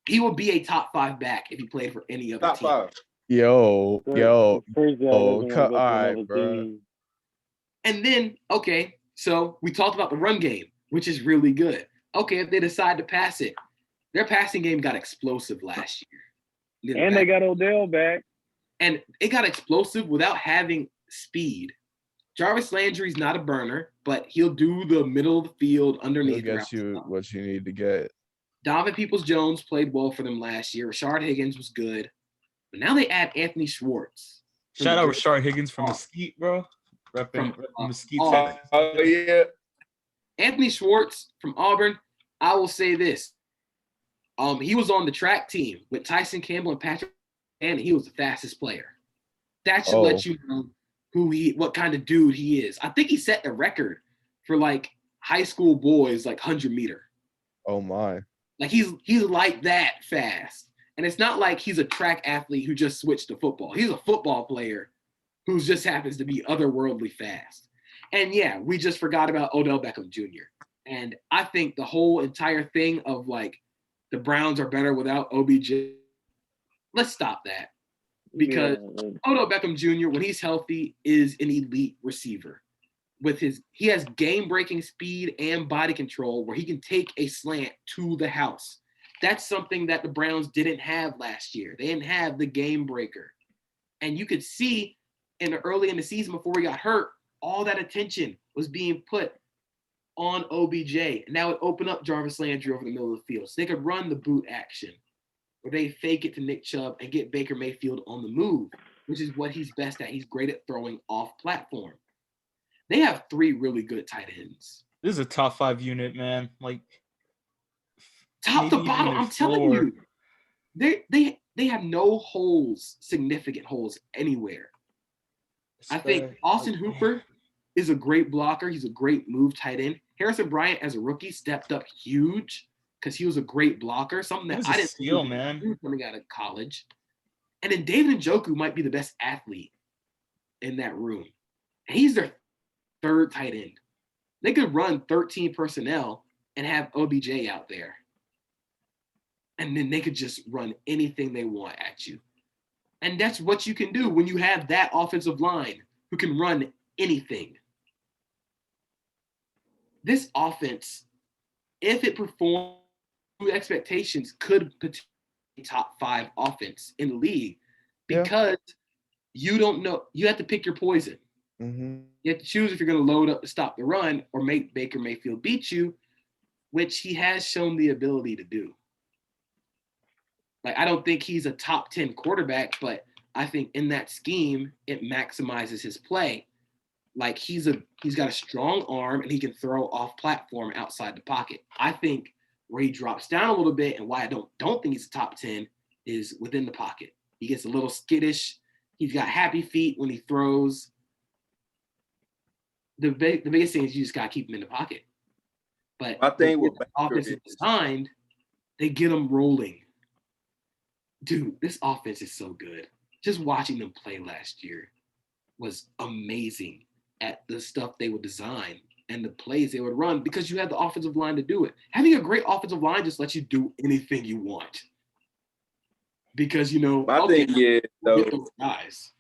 He would be a top 5 back if he played for any other team. Top 5. All All right, bro. And then, okay, so we talked about the run game, which is really good. Okay, if they decide to pass it, their passing game got explosive last year. And they got Odell back. And it got explosive without having speed. Jarvis Landry's not a burner, but he'll do the middle of the field underneath. He'll get you what you need to get. Donovan Peoples-Jones played well for them last year. Rashard Higgins was good. But now they add Anthony Schwartz. Shout out Rashard Higgins from Mesquite, bro. Repping Mesquite. Oh, yeah. Anthony Schwartz from Auburn, I will say this. He was on the track team with Tyson Campbell and Patrick, and he was the fastest player. That should let you know what kind of dude he is. I think he set the record for like high school boys, like 100-meter. Oh my. Like he's like that fast. And it's not like he's a track athlete who just switched to football. He's a football player who just happens to be otherworldly fast. And yeah, we just forgot about Odell Beckham Jr. And I think the whole entire thing of like the Browns are better without OBJ, let's stop that. Because Odell Beckham Jr., when he's healthy, is an elite receiver. he has game-breaking speed and body control where he can take a slant to the house. That's something that the Browns didn't have last year. They didn't have the game breaker. And you could see early in the season before he got hurt, all that attention was being put on OBJ. And that would open up Jarvis Landry over the middle of the field. So they could run the boot action where they fake it to Nick Chubb and get Baker Mayfield on the move, which is what he's best at. He's great at throwing off platform. They have 3 really good tight ends. This is a top 5 unit, man. Like top to bottom, I'm telling you. They have no holes, significant holes anywhere. I think Austin Hooper is a great blocker. He's a great move tight end. Harrison Bryant as a rookie stepped up huge because he was a great blocker, something that I didn't steal, man. Coming out of college. And then David Njoku might be the best athlete in that room. And he's their 3rd tight end. They could run 13 personnel and have OBJ out there. And then they could just run anything they want at you. And that's what you can do when you have that offensive line who can run anything. This offense, if it performs to expectations, could potentially be top 5 offense in the league because you don't know. You have to pick your poison. Mm-hmm. You have to choose if you're going to load up to stop the run or make Baker Mayfield beat you, which he has shown the ability to do. Like, I don't think he's a top 10 quarterback, but I think in that scheme, it maximizes his play. Like, he's got a strong arm and he can throw off platform outside the pocket. I think where he drops down a little bit and why I don't think he's a top 10 is within the pocket. He gets a little skittish. He's got happy feet when he throws. The biggest thing is you just got to keep him in the pocket. But I think with the offense is designed, they get him rolling. Dude, this offense is so good. Just watching them play last year was amazing at the stuff they would design and the plays they would run because you had the offensive line to do it. Having a great offensive line just lets you do anything you want. Because, my thing is, though, those guys.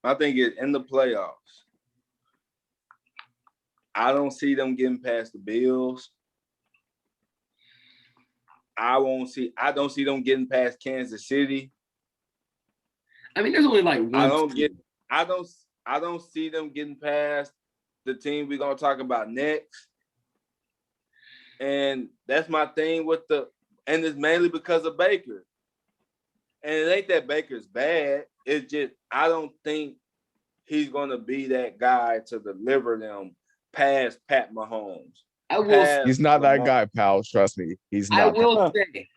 My thing is, in the playoffs, I don't see them getting past the Bills. I don't see them getting past Kansas City. I mean, there's only like one. I don't see them getting past the team we're gonna talk about next. And that's my thing and it's mainly because of Baker. And it ain't that Baker's bad. It's just I don't think he's gonna be that guy to deliver them past Pat Mahomes. He's not that guy, pal. Trust me. He's not. I will say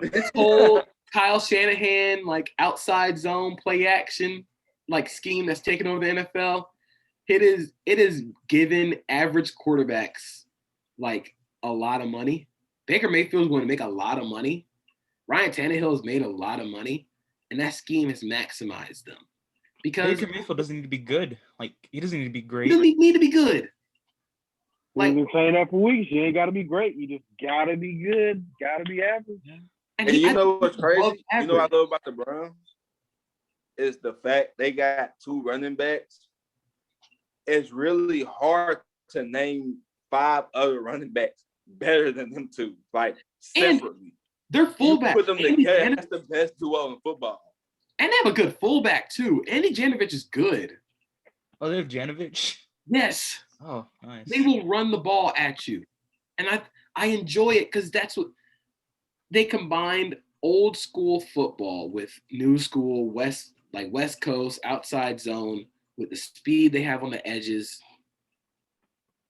this whole Kyle Shanahan, like outside zone play action, like scheme that's taken over the NFL, it is given average quarterbacks like a lot of money. Baker Mayfield's going to make a lot of money. Ryan Tannehill has made a lot of money, and that scheme has maximized them. Because Baker Mayfield doesn't need to be good. Like, he doesn't need to be great. He doesn't need to be good. We've been saying that for weeks. You ain't got to be great. You just got to be good. Got to be average. And you know what's crazy? You know what I love about the Browns? Is the fact they got 2 running backs. It's really hard to name 5 other running backs better than them 2, like separately. And they're fullbacks. Put them together. That's the best duo in football. And they have a good fullback, too. Andy Janovich is good. Oh, they have Janovich? Yes. Oh, nice. They will run the ball at you. And I enjoy it because that's what they combined old school football with new school West Coast outside zone with the speed they have on the edges.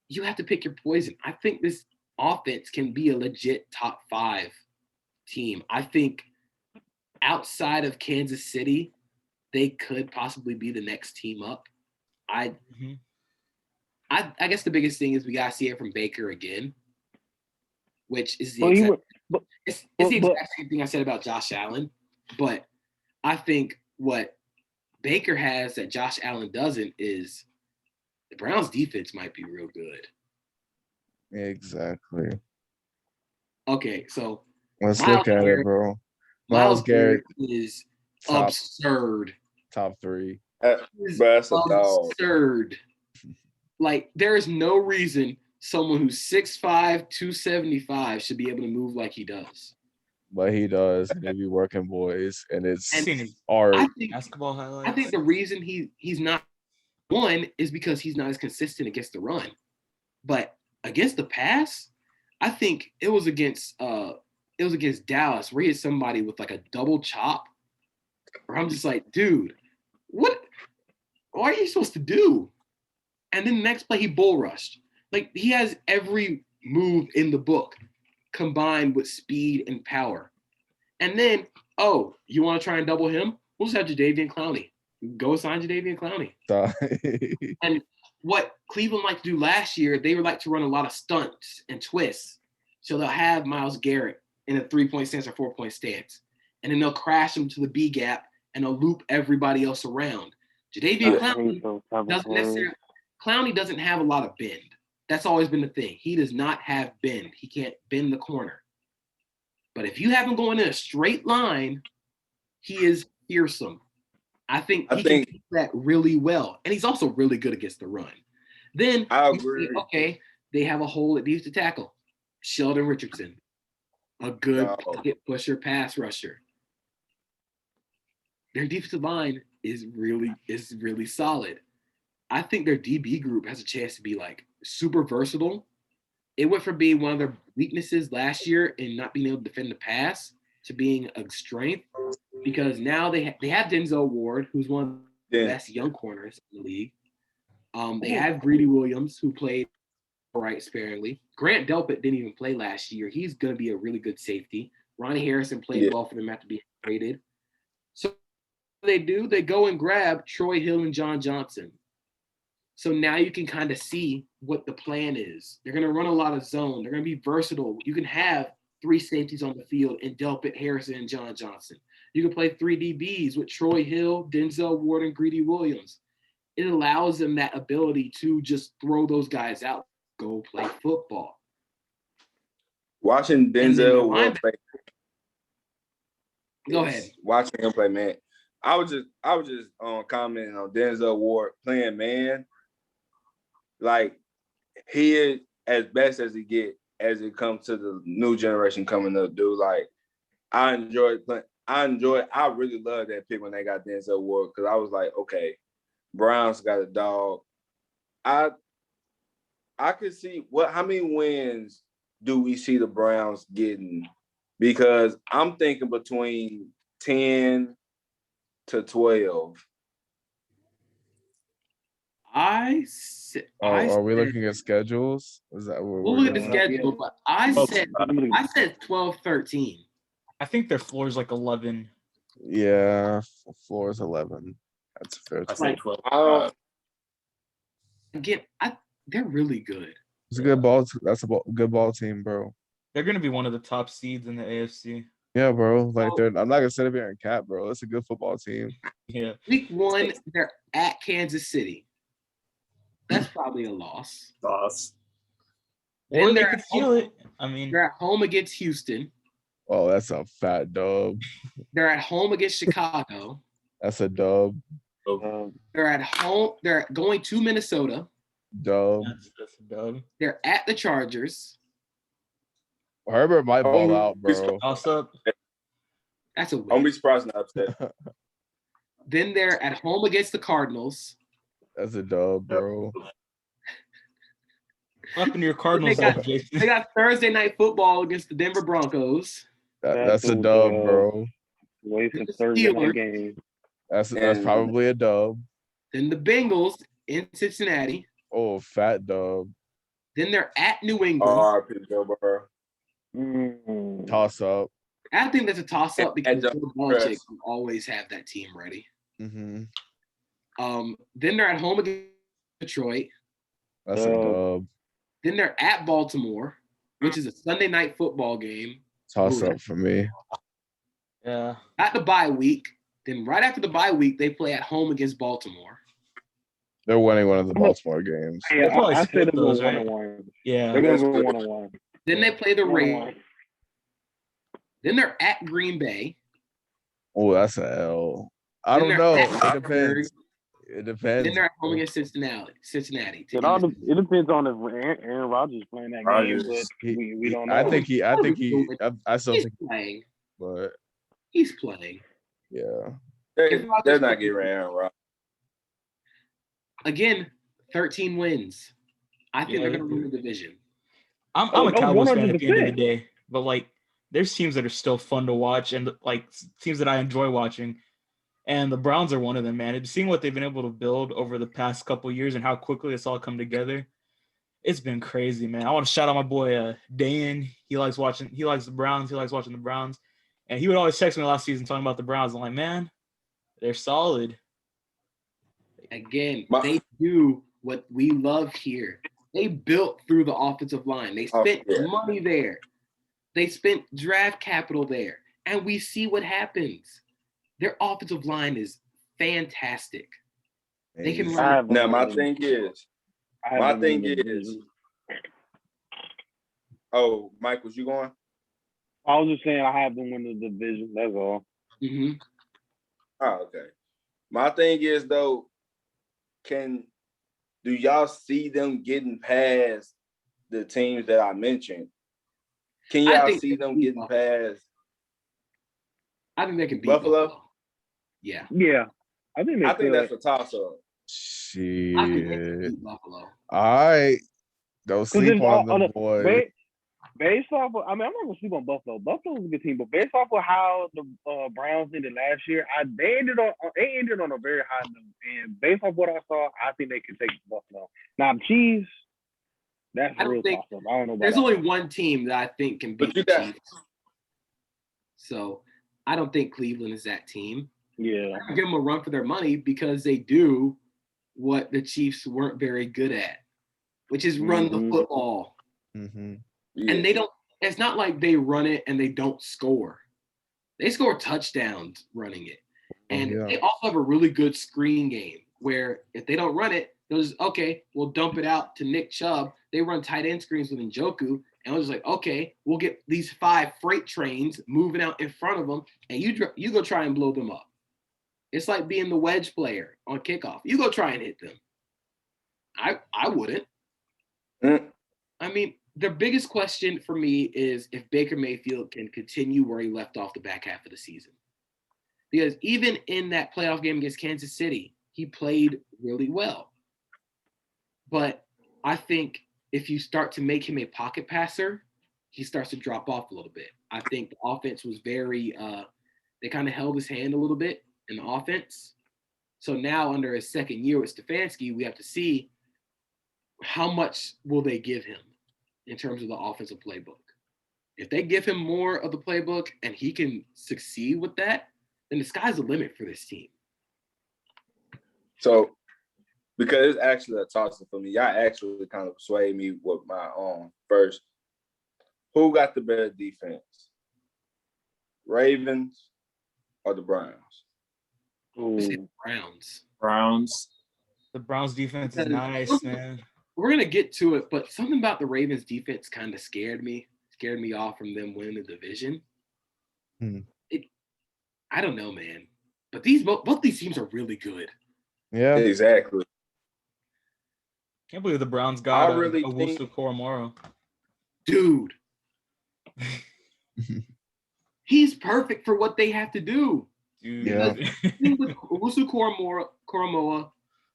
You have to pick your poison. I think this offense can be a legit top 5 team. I think outside of Kansas City, they could possibly be the next team up. I guess the biggest thing is we got to see it from Baker again, which is the exact same thing I said about Josh Allen. But I think what Baker has that Josh Allen doesn't is the Browns' defense might be real good. Exactly. Okay, so let's look at it, bro. Myles Garrett is absurd. Top 3. Bro, that's a dog. Absurd. Like, there is no reason someone who's 6'5", 275 should be able to move like he does. But he does. They be working boys, and it's Seen his art. basketball highlights. I think the reason he's not one is because he's not as consistent against the run. But against the pass, I think it was against Dallas where he hit somebody with like a double chop. Where I'm just like, dude, what are you supposed to do? And then the next play he bull rushed. Like, he has every move in the book combined with speed and power. And then, oh, you want to try and double him? We'll just have Jadeveon Clowney. Go sign Jadeveon Clowney. And what Cleveland liked to do last year, they would like to run a lot of stunts and twists. So they'll have Myles Garrett in a 3-point stance or 4-point stance. And then they'll crash him to the B gap and they'll loop everybody else around. Jadeveon Clowney doesn't have a lot of bend. That's always been the thing. He does not have bend. He can't bend the corner. But if you have him going in a straight line, he is fearsome. I think he can do that really well. And he's also really good against the run. Then, I agree. Okay, they have a hole at defensive tackle. Sheldon Richardson, a good pocket pusher, pass rusher. Their defensive line is really solid. I think their DB group has a chance to be like super versatile. It went from being one of their weaknesses last year and not being able to defend the pass to being a strength, because now they have Denzel Ward, who's one of the best young corners in the league. They have Greedy Williams, who played right sparingly. Grant Delpit didn't even play last year. He's going to be a really good safety. Ronnie Harrison played well for them after being traded. So what do? They go and grab Troy Hill and John Johnson. So now you can kind of see what the plan is. They're going to run a lot of zone. They're going to be versatile. You can have 3 safeties on the field in Delpit, Harrison, and John Johnson. You can play 3 DBs with Troy Hill, Denzel Ward, and Greedy Williams. It allows them that ability to just throw those guys out, go play football. Watching Denzel Ward play. Go ahead. Watching him play, man. I was just commenting on Denzel Ward playing man. Like, he is as best as he get as it comes to the new generation coming up, dude. Like, I enjoyed playing. I really loved that pick when they got Denzel Ward, because I was like, okay, Browns got a dog. I could see how many wins do we see the Browns getting? Because I'm thinking between 10 to 12. Are we looking at schedules? Is that what we'll look at the schedule? But I said 12, 13. I think their floor is like 11. Yeah, floor is 11. That's fair. I say 12. Again, they're really good. It's a good ball. That's a good ball team, bro. They're gonna be one of the top seeds in the AFC. Yeah, bro. Like, I'm not gonna sit up here and cap, bro. It's a good football team. Yeah. Week 1, they're at Kansas City. That's probably a loss. Or they could steal it. I mean, they're at home against Houston. Oh, that's a fat dub. They're at home against Chicago. That's a dub. They're at home. They're going to Minnesota. Dub. That's a dub. They're at the Chargers. Herbert might ball out, bro. Toss up. That's a win. Don't be surprised and upset. Then they're at home against the Cardinals. That's a dub, bro. What happened to your Cardinals? They got Thursday night football against the Denver Broncos. That's a dub, bro. Wasted Thursday night game. That's probably a dub. Then the Bengals in Cincinnati. Oh, fat dub. Then they're at New England. Toss up. I think that's a toss up because Bill Belichick will always have that team ready. Mm-hmm. Then they're at home against Detroit. That's a dub. Then they're at Baltimore, which is a Sunday night football game. Toss up for me. Yeah. At the bye week. Then right after the bye week, they play at home against Baltimore. They're winning one of the Baltimore games. Yeah, I said it was right? 1-1. Yeah. They're going to go 1-1. Then they play the Raiders. Then they're at Green Bay. Oh, that's a L. I don't know. It depends. It depends. Then they're at home against Cincinnati. It depends on if Aaron Rodgers playing that game, but we don't know. I still He's think, playing. but He's playing. yeah. They're not getting Aaron Rodgers. Again, 13 wins. I think Yeah, they're going to win the division. I'm a Cowboys fan at the end of the 100%. day, but like there's teams that are still fun to watch and like teams that I enjoy watching. And the Browns are one of them, man. And seeing what they've been able to build over the past couple of years and how quickly it's all come together, it's been crazy, man. I want to shout out my boy Dan. He likes the Browns. He likes watching the Browns. And he would always text me last season talking about the Browns. I'm like, man, they're solid. Again, they do what we love here. They built through the offensive line. They spent money there. They spent draft capital there. And we see what happens. Their offensive line is fantastic. They can run. Now, my thing is, oh, Mike, was you going? I was just saying I have them win the division. That's all. Mm-hmm. Oh, okay. My thing is, though, do y'all see them getting past the teams that I mentioned? Can y'all see them getting past? I think they can beat Buffalo. Yeah. Yeah. I think that's a toss-up. Shit. I think they can beat Buffalo. All right. Don't sleep on the boy. Based off of, I'm not gonna sleep on Buffalo. Buffalo's a good team, but based off of how the Browns ended last year, they ended on a very high note. And based off what I saw, I think they can take Buffalo. Now the Chiefs, that's a real toss-up. I don't know about there's that. only one team that I think can beat the Chiefs. So I don't think Cleveland is that team. Yeah. I'm give them a run for their money because they do what the Chiefs weren't very good at, which is run the football. Mm-hmm. Yeah. And they don't, it's not like they run it and they don't score. They score touchdowns running it. And they also have a really good screen game where if they don't run it, they'll just, okay, we'll dump it out to Nick Chubb. They run tight end screens with Njoku. And I was like, okay, we'll get these 5 freight trains moving out in front of them, and you go try and blow them up. It's like being the wedge player on kickoff. You go try and hit them. I wouldn't. I mean, the biggest question for me is if Baker Mayfield can continue where he left off the back half of the season. Because even in that playoff game against Kansas City, he played really well. But I think if you start to make him a pocket passer, he starts to drop off a little bit. I think the offense was very they kind of held his hand a little bit in the offense. So now under his second year with Stefanski, we have to see how much will they give him in terms of the offensive playbook. If they give him more of the playbook and he can succeed with that, then the sky's the limit for this team. So, because it's actually a toss-up for me, y'all actually kind of persuade me with my first. Who got the better defense? Ravens or the Browns? Browns. The Browns defense is nice, man. We're going to get to it, but something about the Ravens defense kind of scared me off from them winning the division. I don't know, man. But both these teams are really good. Yeah. Exactly. Can't believe the Browns got Owusu Koromoro. Dude. He's perfect for what they have to do. Dude. Yeah. The thing with Owusu Koromoa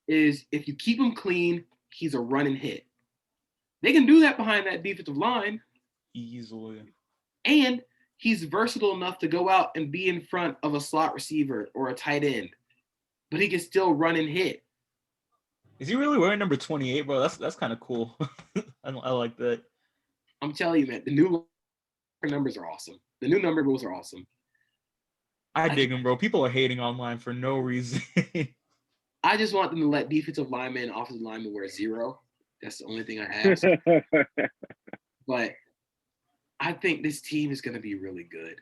is if you keep him clean, he's a run and hit. They can do that behind that defensive line. Easily. And he's versatile enough to go out and be in front of a slot receiver or a tight end. But he can still run and hit. Is he really wearing number 28, bro? That's kind of cool. I like that. I'm telling you, man, the new numbers are awesome. The new number rules are awesome. I dig them, bro. People are hating online for no reason. I just want them to let defensive linemen, offensive linemen wear 0. That's the only thing I ask. But I think this team is going to be really good.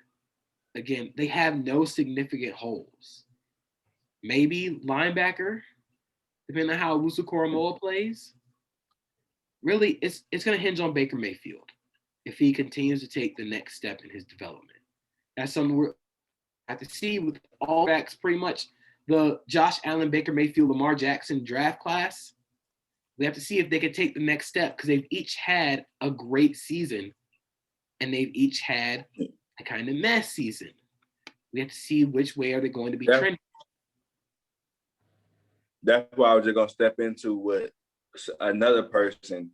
Again, they have no significant holes. Maybe linebacker, depending on how Owusu Koromoa plays. Really, it's going to hinge on Baker Mayfield if he continues to take the next step in his development. That's something we're have to see with all backs pretty much the Josh Allen, Baker Mayfield, Lamar Jackson draft class. We have to see if they can take the next step because they've each had a great season and they've each had a kind of mess season. We have to see which way are they going to be trending. That's why I was just going to step into with another person.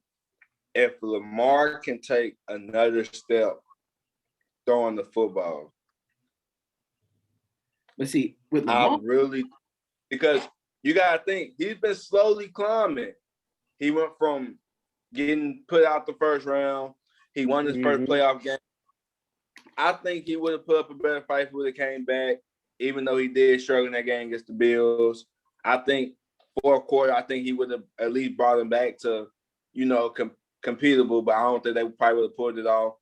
If Lamar can take another step throwing the football. Let's see. With Lamar, because you got to think, he's been slowly climbing. He went from getting put out the first round. He won his first playoff game. I think he would have put up a better fight if he would have came back, even though he did struggle in that game against the Bills. I think fourth quarter, I think he would have at least brought him back to, completable, but I don't think they probably would have pulled it off.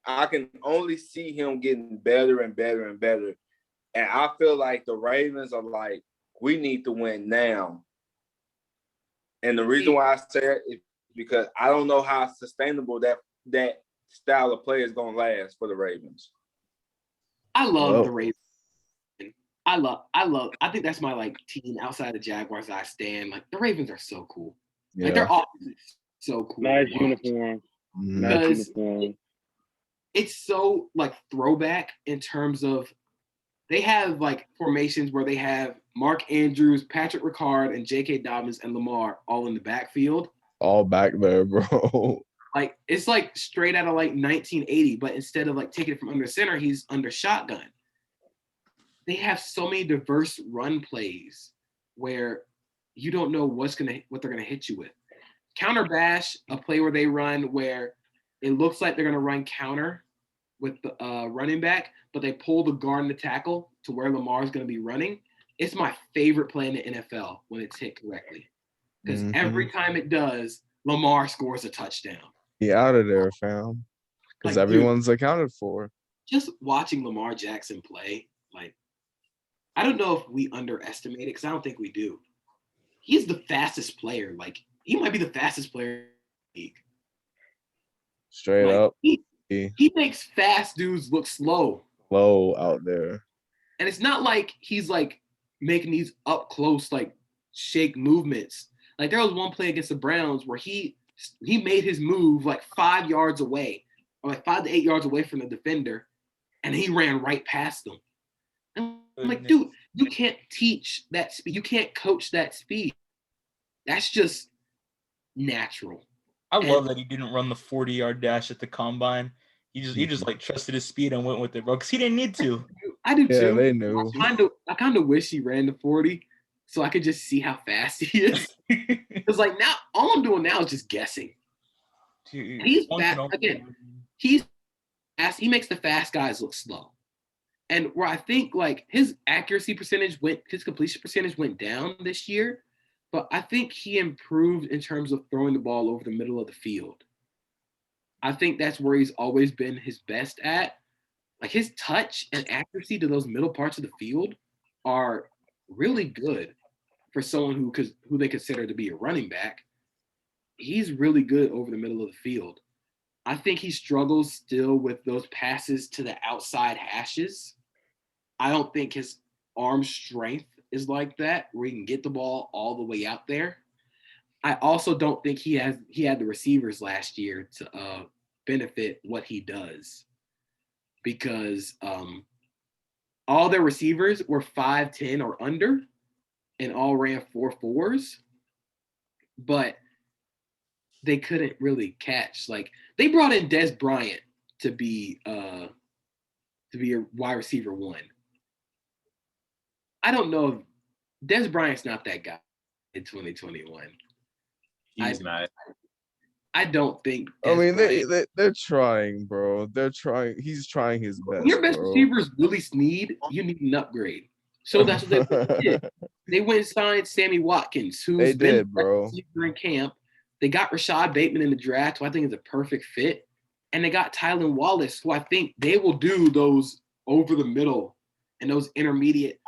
I can only see him getting better and better and better. And I feel like the Ravens are like, we need to win now. And the reason why I say it is because I don't know how sustainable that style of play is going to last for the Ravens. I love the Ravens. I think that's my team outside the Jaguars I stand. Like the Ravens are so cool. Yeah. Like their offense is so cool. Nice uniform. Nice uniform. It's so throwback in terms of they have formations where they have Mark Andrews, Patrick Ricard, and J.K. Dobbins and Lamar all in the backfield. All back there, bro. It's straight out of 1980, but instead of taking it from under center, he's under shotgun. They have so many diverse run plays where you don't know what they're gonna hit you with. Counter bash, a play where they run where it looks like they're gonna run counter with the running back, but they pull the guard and the tackle to where Lamar's gonna be running. It's my favorite play in the NFL when it's hit correctly. Because every time it does, Lamar scores a touchdown. He out of there, fam. Because everyone's accounted for. Just watching Lamar Jackson play, I don't know if we underestimate it because I don't think we do. He's the fastest player. He might be the fastest player in the league. Straight up. He makes fast dudes look slow. Slow out there. And it's not like he's making these up close shake movements. There was one play against the Browns where he made his move 5 yards away, or 5 to 8 yards away from the defender, and he ran right past them. And I'm dude, you can't teach that speed. You can't coach that speed. That's just natural. I love that he didn't run the 40-yard dash at the combine. He just trusted his speed and went with it, bro, because he didn't need to. I do too. Yeah, they knew. I kind of wish he ran the 40 so I could just see how fast he is. Because now all I'm doing now is just guessing. Dude, he's fast again. He's fast. He makes the fast guys look slow. And where I think his accuracy percentage his completion percentage went down this year, but I think he improved in terms of throwing the ball over the middle of the field. I think that's where he's always been his best at. His touch and accuracy to those middle parts of the field are really good for someone who they consider to be a running back. He's really good over the middle of the field. I think he struggles still with those passes to the outside hashes. I don't think his arm strength is like that, where he can get the ball all the way out there. I also don't think he had the receivers last year to benefit what he does, because all their receivers were 5'10" or under and all ran 4.4s, but they couldn't really catch. They brought in Des Bryant to be a wide receiver one. I don't know if Des Bryant's not that guy in 2021. He's not. I don't think. They're trying, bro. They're trying. He's trying his best. When your best receiver is Willie Snead, you need an upgrade. So that's what they did. They went and signed Sammy Watkins, who's been a receiver in camp. They got Rashad Bateman in the draft, who I think is a perfect fit. And they got Tylan Wallace, who I think they will do those over the middle and those intermediate.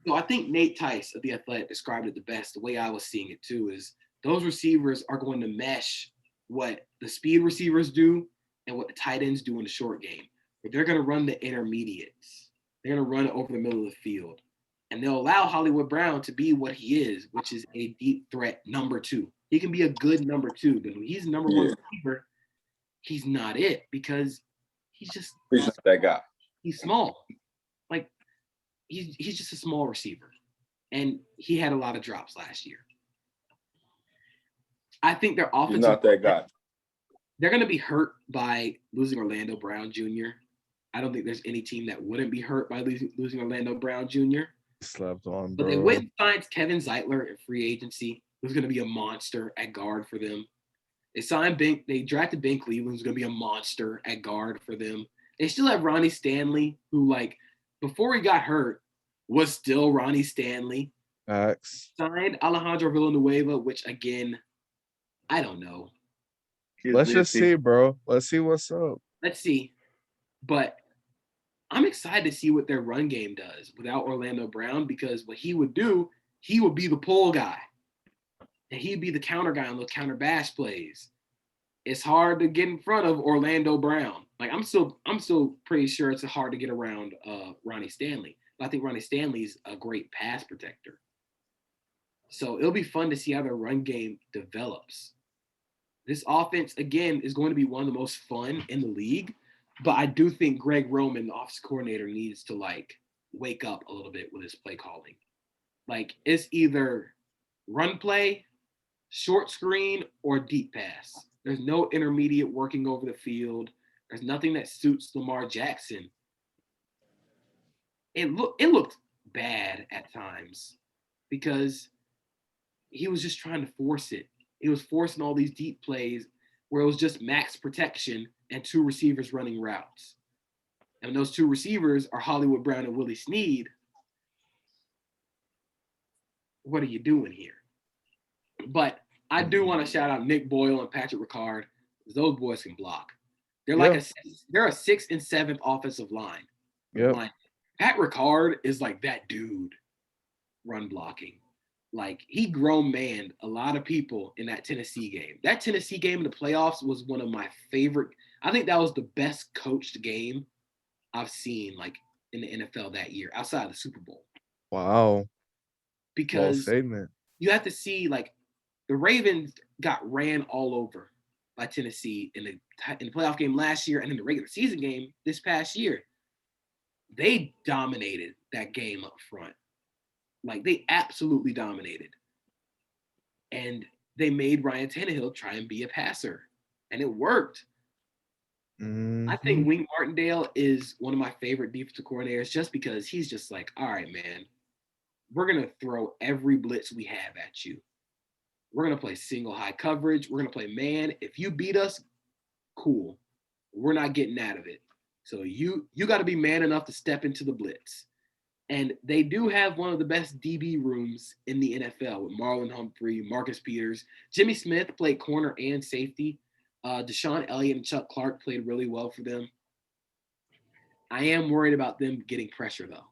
So I think Nate Tice of The Athletic described it the best. The way I was seeing it too is those receivers are going to mesh what the speed receivers do and what the tight ends do in the short game. But they're going to run the intermediates. They're going to run it over the middle of the field. And they'll allow Hollywood Brown to be what he is, which is a deep threat number 2. He can be a good number 2, but when he's number 1 receiver, he's not it because he's not that guy. He's small. Like he's just a small receiver. And he had a lot of drops last year. I think their offense He's not that guy. They're going to be hurt by losing Orlando Brown Jr. I don't think there's any team that wouldn't be hurt by losing Orlando Brown Jr. Slept on, But bro. they went and signed Kevin Zeitler in free agency, who's going to be a monster at guard for them. They drafted Ben Cleveland, who's going to be a monster at guard for them. They still have Ronnie Stanley, who, like, before he got hurt, was still Ronnie Stanley. Facts. Signed Alejandro Villanueva, which, again, I don't know. Let's just see, bro. Let's see what's up. Let's see. But I'm excited to see what their run game does without Orlando Brown, because what he would do, he would be the pull guy. And he'd be the counter guy on those counter bash plays. It's hard to get in front of Orlando Brown. Like I'm still pretty sure it's hard to get around Ronnie Stanley. But I think Ronnie Stanley's a great pass protector. So it'll be fun to see how their run game develops. This offense, again, is going to be one of the most fun in the league. But I do think Greg Roman, the offensive coordinator, needs to, like, wake up a little bit with his play calling. Like, it's either run play, short screen, or deep pass. There's no intermediate working over the field. There's nothing that suits Lamar Jackson. It looked bad at times because he was just trying to force it. He was forcing all these deep plays where it was just max protection and 2 receivers running routes. And those 2 receivers are Hollywood Brown and Willie Snead. What are you doing here? But I do want to shout out Nick Boyle and Patrick Ricard. Those boys can block. They're they're a 6th and 7th offensive line. Yeah. Pat Ricard is like that dude run blocking. Like, he grown-manned a lot of people in that Tennessee game. That Tennessee game in the playoffs was one of my favorite. I think that was the best coached game I've seen, like, in the NFL that year, outside of the Super Bowl. Wow. Because statement. You have to see, like, the Ravens got ran all over by Tennessee in the playoff game last year and in the regular season game this past year. They dominated that game up front. Like, they absolutely dominated. And they made Ryan Tannehill try and be a passer. And it worked. Mm-hmm. I think Wink Martindale is one of my favorite defensive coordinators just because he's just like, all right, man, we're going to throw every blitz we have at you. We're going to play single high coverage. We're going to play man. If you beat us, cool. We're not getting out of it. So you got to be man enough to step into the blitz. And they do have one of the best DB rooms in the NFL with Marlon Humphrey, Marcus Peters. Jimmy Smith played corner and safety. Deshaun Elliott and Chuck Clark played really well for them. I am worried about them getting pressure, though.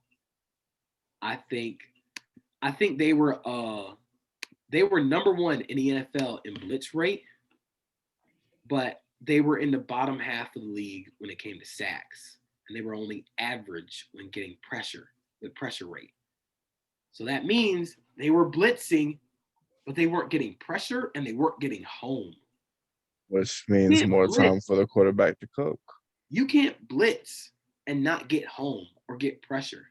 I think they were number 1 in the NFL in blitz rate, but they were in the bottom half of the league when it came to sacks, and they were only average when getting pressure. The pressure rate. So that means they were blitzing, but they weren't getting pressure and they weren't getting home. Which means more time for the quarterback to cook. You can't blitz and not get home or get pressure.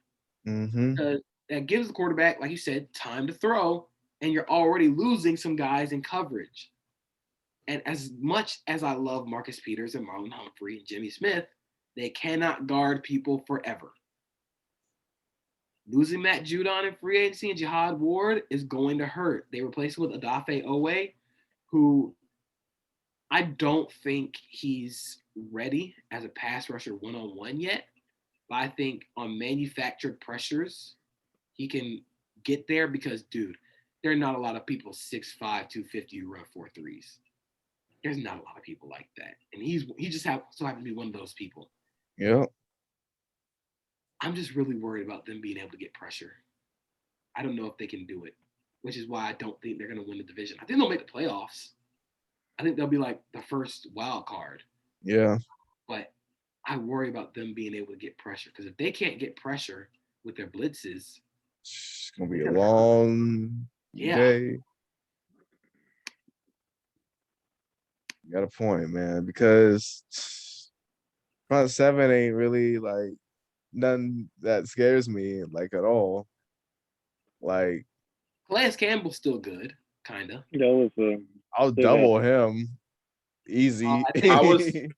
Mm-hmm. Because that gives the quarterback, like you said, time to throw, and you're already losing some guys in coverage. And as much as I love Marcus Peters and Marlon Humphrey and Jimmy Smith, they cannot guard people forever. Losing Matt Judon in free agency and Jihad Ward is going to hurt. They replaced him with Odafe Owe, who I don't think he's ready as a pass rusher one-on-one yet. But I think on manufactured pressures, he can get there because, dude, there are not a lot of people 6'5", 250 who run 4.3s. There's not a lot of people like that. And he just so happens to be one of those people. Yeah. I'm just really worried about them being able to get pressure. I don't know if they can do it, which is why I don't think they're going to win the division. I think they'll make the playoffs. I think they'll be like the first wild card. Yeah. But I worry about them being able to get pressure because if they can't get pressure with their blitzes, It's gonna be a long day. You got a point, man, because front seven ain't really like nothing that scares me like at all. Like Calais Campbell's still good, kind of. I'll double him easy. I will say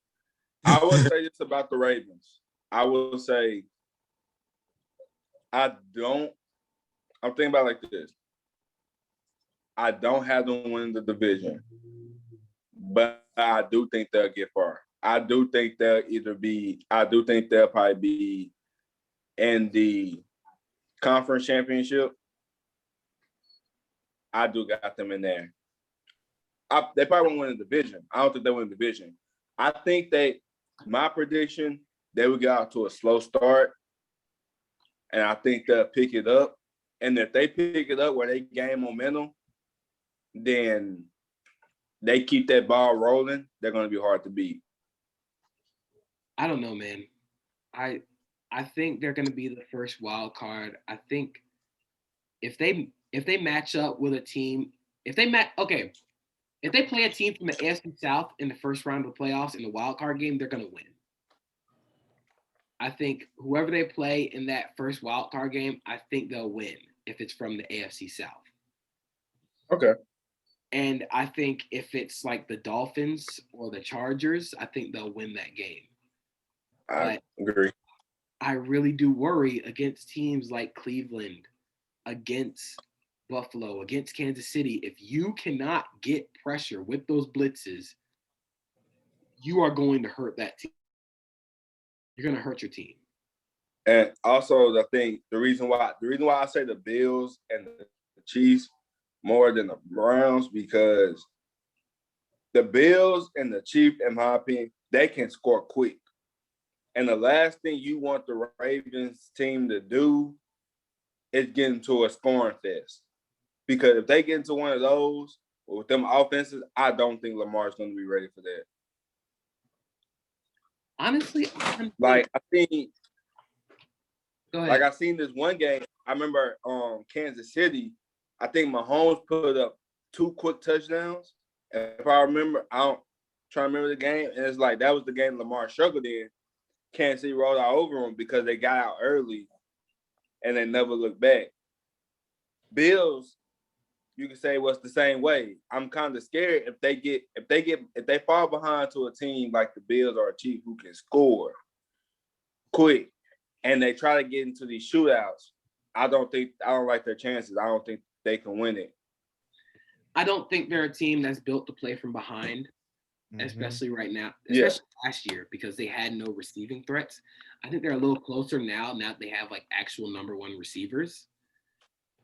this about the Ravens. I will say I'm thinking about it like this. I don't have them win the division, but I do think they'll get far. I do think they'll probably be in the conference championship. I do got them in there. They probably won't win the division. I don't think they win the division. I think my prediction, they will get out to a slow start, and I think they'll pick it up. And if they pick it up where they gain momentum, then they keep that ball rolling, they're going to be hard to beat. I don't know, man. I think they're going to be the first wild card. I think if they match up with a team, if they play a team from the AFC South in the first round of the playoffs in the wild card game, they're going to win. I think whoever they play in that first wild card game, I think they'll win if it's from the AFC South. Okay. And I think if it's like the Dolphins or the Chargers, I think they'll win that game. I agree. I really do worry against teams like Cleveland, against Buffalo, against Kansas City. If you cannot get pressure with those blitzes, you are going to hurt that team. You're going to hurt your team. And also, I think the reason why I say the Bills and the Chiefs more than the Browns, because the Bills and the Chiefs, in my opinion, they can score quick. And the last thing you want the Ravens team to do is get into a scoring fest. Because if they get into one of those with them offenses, I don't think Lamar's going to be ready for that. Honestly, I think, go ahead. like I seen this one game. I remember Kansas City. I think Mahomes put up 2 quick touchdowns. And if I remember, I don't try to remember the game, and it's like that was the game Lamar struggled in. Kansas City rolled out over them because they got out early, and they never looked back. Bills, you can say was the same way. I'm kind of scared if they fall behind to a team like the Bills or a Chiefs who can score quick, and they try to get into these shootouts. I don't like their chances. I don't think they can win it. I don't think they're a team that's built to play from behind, especially right now, especially last year, because they had no receiving threats. I think they're a little closer now that they have like actual number one receivers.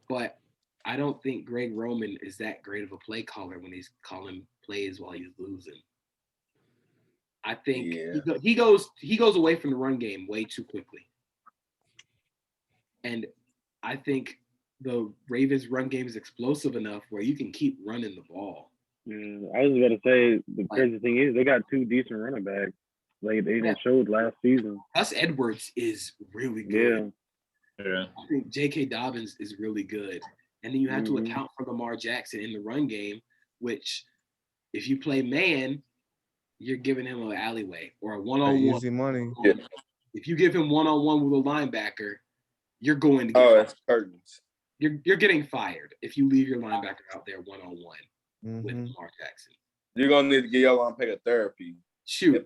But I don't think Greg Roman is that great of a play caller when he's calling plays while he's losing. I think he goes away from the run game way too quickly. And I think the Ravens run game is explosive enough where you can keep running the ball. Yeah, I was about to say the crazy thing is they got 2 decent running backs. Like they showed last season. Gus Edwards is really good. Yeah. I think J.K. Dobbins is really good. And then you have to account for Lamar Jackson in the run game, which if you play man, you're giving him an alleyway or a one-on-one. Easy money. Yeah. If you give him one-on-one with a linebacker, you're going to get fired. It's curtains. You're getting fired if you leave your linebacker out there one-on-one with Lamar Jackson. You're going to need to get your linebacker therapy. Shoot,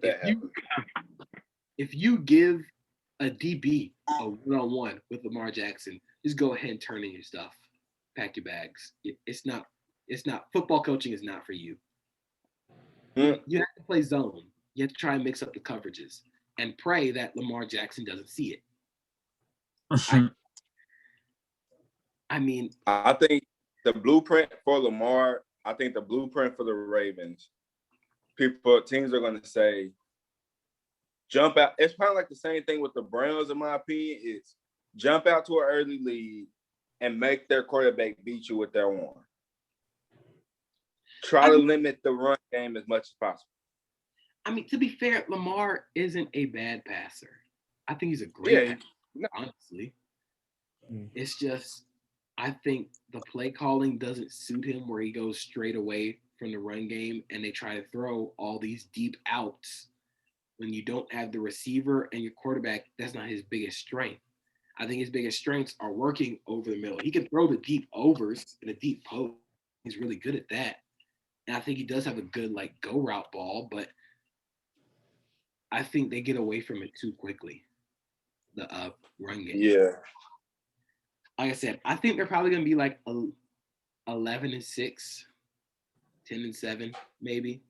if you give a DB a one-on-one with Lamar Jackson, just go ahead and turn in your stuff. Pack your bags. It's not football coaching is not for you. You have to play zone. You have to try and mix up the coverages and pray that Lamar Jackson doesn't see it. I think the blueprint for Lamar, I think the blueprint for the Ravens, teams are going to say, jump out. It's kind of like the same thing with the Browns, in my opinion, is jump out to an early lead and make their quarterback beat you with their arm. Try to limit the run game as much as possible. To be fair, Lamar isn't a bad passer. I think he's a great passer, honestly. It's just I think the play calling doesn't suit him where he goes straight away from the run game and they try to throw all these deep outs when you don't have the receiver and your quarterback. That's not his biggest strength. I think his biggest strengths are working over the middle. He can throw the deep overs and a deep post. He's really good at that. And I think he does have a good like go route ball, but I think they get away from it too quickly. The run game. Yeah. Like I said, I think they're probably going to be like 11-6, 10-7, maybe.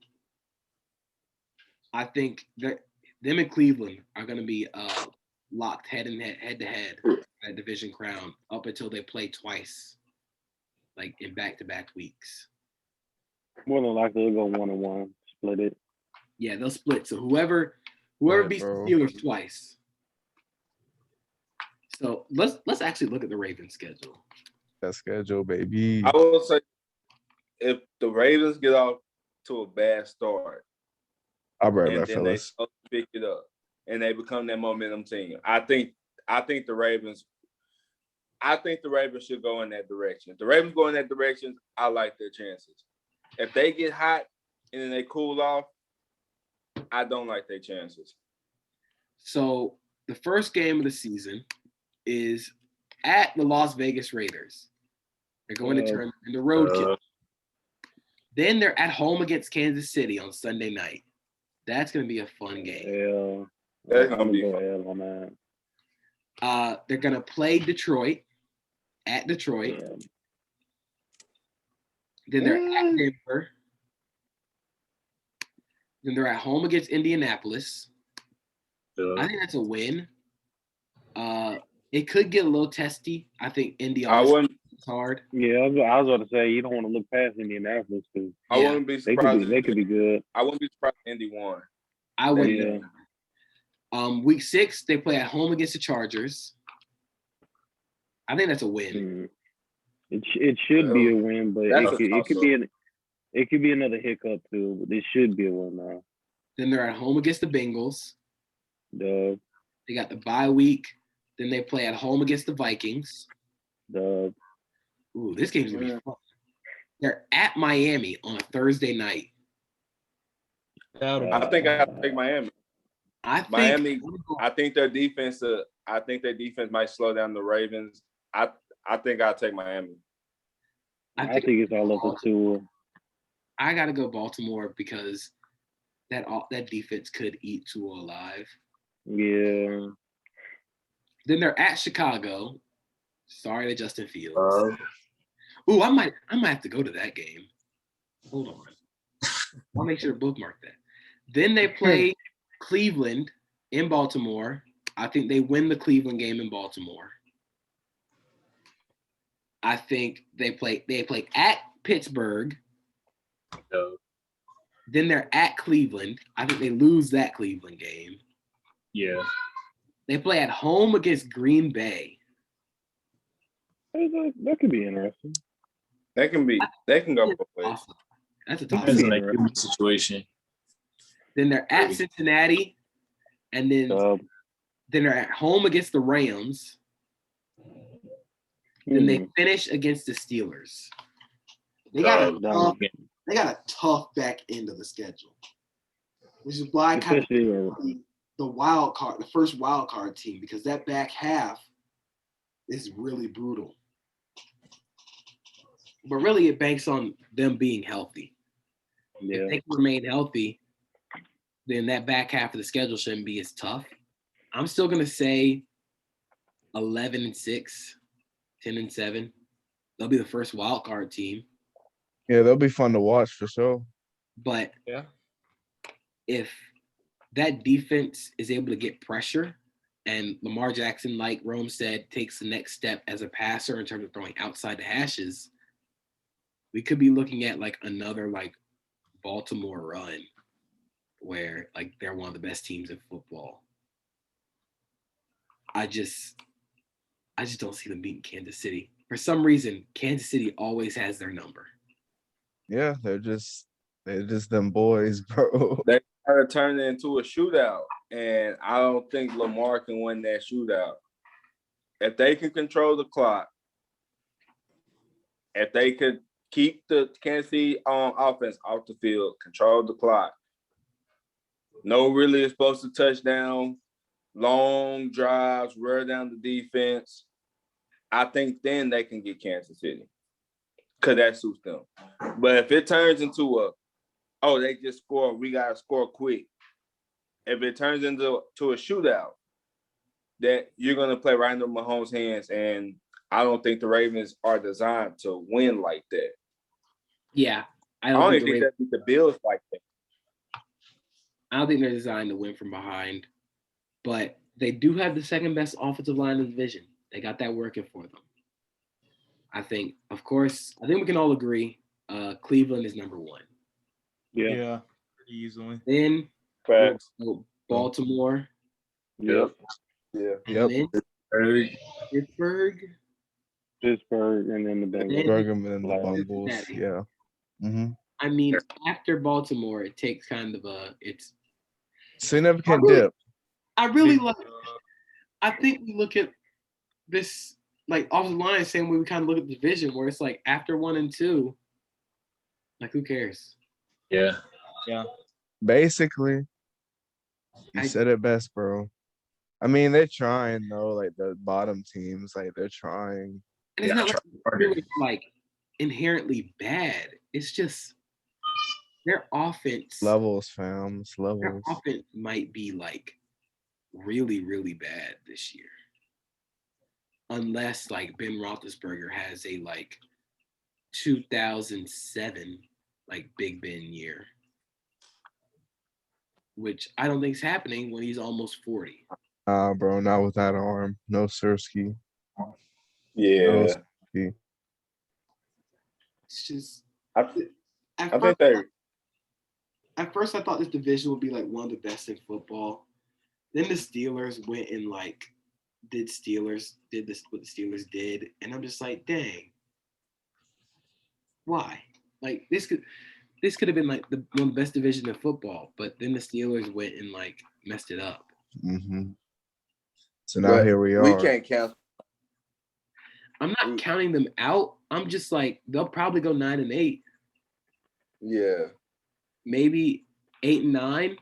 I think that them and Cleveland are going to be locked head to head at division crown up until they play twice, like in back-to-back weeks. More than likely, they'll go 1-1, split it. Yeah, they'll split. So whoever beats the Steelers twice. So let's actually look at the Ravens schedule. That schedule, baby. I will say, if the Ravens get off to a bad start, I'll be right and back, then they fellas. pick it up, and they become that momentum team, I think the Ravens. I think the Ravens should go in that direction. If the Ravens go in that direction, I like their chances. If they get hot and then they cool off, I don't like their chances. So the first game of the season is at the Las Vegas Raiders. They're going to turn into roadkill. Then they're at home against Kansas City on Sunday night. That's going to be a fun game. That's going to be fun on that. They're going to play Detroit at Detroit. Yeah. Then they're at Denver. Then they're at home against Indianapolis. I think that's a win. It could get a little testy. I think Indy always is hard. Yeah, I was about to say you don't want to look past Indianapolis because I wouldn't be surprised. They could be good. I wouldn't be surprised if Indy won. I wouldn't. Week 6, they play at home against the Chargers. I think that's a win. It should be a win, but it could be another hiccup too. But it should be a win now. Then they're at home against the Bengals. Dub. They got the bye week. Then they play at home against the Vikings. Dub. Ooh, this game's gonna be fun. They're at Miami on a Thursday night. I think I have to take Miami. I think their defense. I think their defense might slow down the Ravens. I think I'll take Miami. I think it's all up to. I gotta go Baltimore because that defense could eat Tua alive. Yeah. Then they're at Chicago. Sorry to Justin Fields. Ooh, I might have to go to that game. Hold on. I'll make sure to bookmark that. Then they play Cleveland in Baltimore. I think they win the Cleveland game in Baltimore. I think they play at Pittsburgh. No. Then they're at Cleveland. I think they lose that Cleveland game. Yeah. They play at home against Green Bay. That could be interesting. They can go both ways. Awesome. That's a tough Depends on the situation. Then they're at Cincinnati, and then they're at home against the Rams. Then they finish against the Steelers. They got a tough back end of the schedule, which is why I kind of the first wild card team, because that back half is really brutal. But really, it banks on them being healthy. Yeah. If they can remain healthy, then that back half of the schedule shouldn't be as tough. I'm still gonna say 11-6, 10-7. They'll be the first wild card team. Yeah, they'll be fun to watch for sure. But if that defense is able to get pressure and Lamar Jackson, like Rome said, takes the next step as a passer in terms of throwing outside the hashes, we could be looking at like another like Baltimore run where like they're one of the best teams in football. I just don't see them beating Kansas City. For some reason, Kansas City always has their number. Yeah, they're just them boys, bro. They try to turn it into a shootout, and I don't think Lamar can win that shootout. If they can control the clock If they could keep the Kansas City offense off the field, control the clock, no really explosive touchdown, long drives, wear down the defense, I think then they can get Kansas City because that suits them. But if it turns into they just score, we got to score quick. If it turns into a shootout, that you're going to play right into Mahomes' hands, and I don't think the Ravens are designed to win like that. Yeah. I don't even think that the Bills like that. I don't think they're designed to win from behind, but they do have the second best offensive line in the division. They got that working for them. I think we can all agree Cleveland is number one. Yeah, pretty easily. Then Baltimore. Yep. Yeah. And Yep. then Pittsburgh, and then the Bengals. Bergam and the Bengals. Yeah. Mm-hmm. I mean, after Baltimore, it takes kind of it's significant dip. I really I think we look at this like off the line, same way we kind of look at the division, where it's like after 1 and 2, like who cares? Yeah. Basically, you said it best, bro. I mean, they're trying though. Like the bottom teams, like they're trying. And it's not like really like inherently bad. It's just their offense Levels, fam. It's levels. Their offense might be like really, really bad this year. Unless like Ben Roethlisberger has a like 2007 like Big Ben year, which I don't think is happening when he's almost 40. Bro, not with that arm. No Sirski. Yeah. No Sirski. It's just I think they. At first, I thought this division would be like one of the best in football. Then the Steelers went and like did what the Steelers did, and I'm just like, dang, why? Like this could have been like one of the best divisions in football, but then the Steelers went and like messed it up. Mm-hmm. So now here we are. We can't count. I'm not counting them out. I'm just like they'll probably go 9-8. Yeah. Maybe 8-9.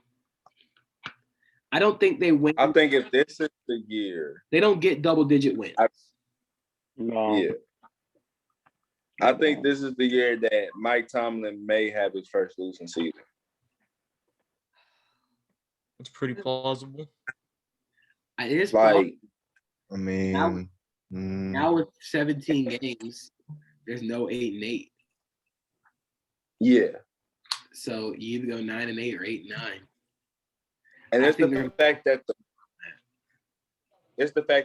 I don't think they win. I think if this is the year, they don't get double-digit wins. No. Yeah. I think this is the year that Mike Tomlin may have his first losing season. It's pretty plausible. It is like, I mean, now with 17 games, there's no 8-8. Yeah. So you either go 9-8 or 8-9. And it's the fact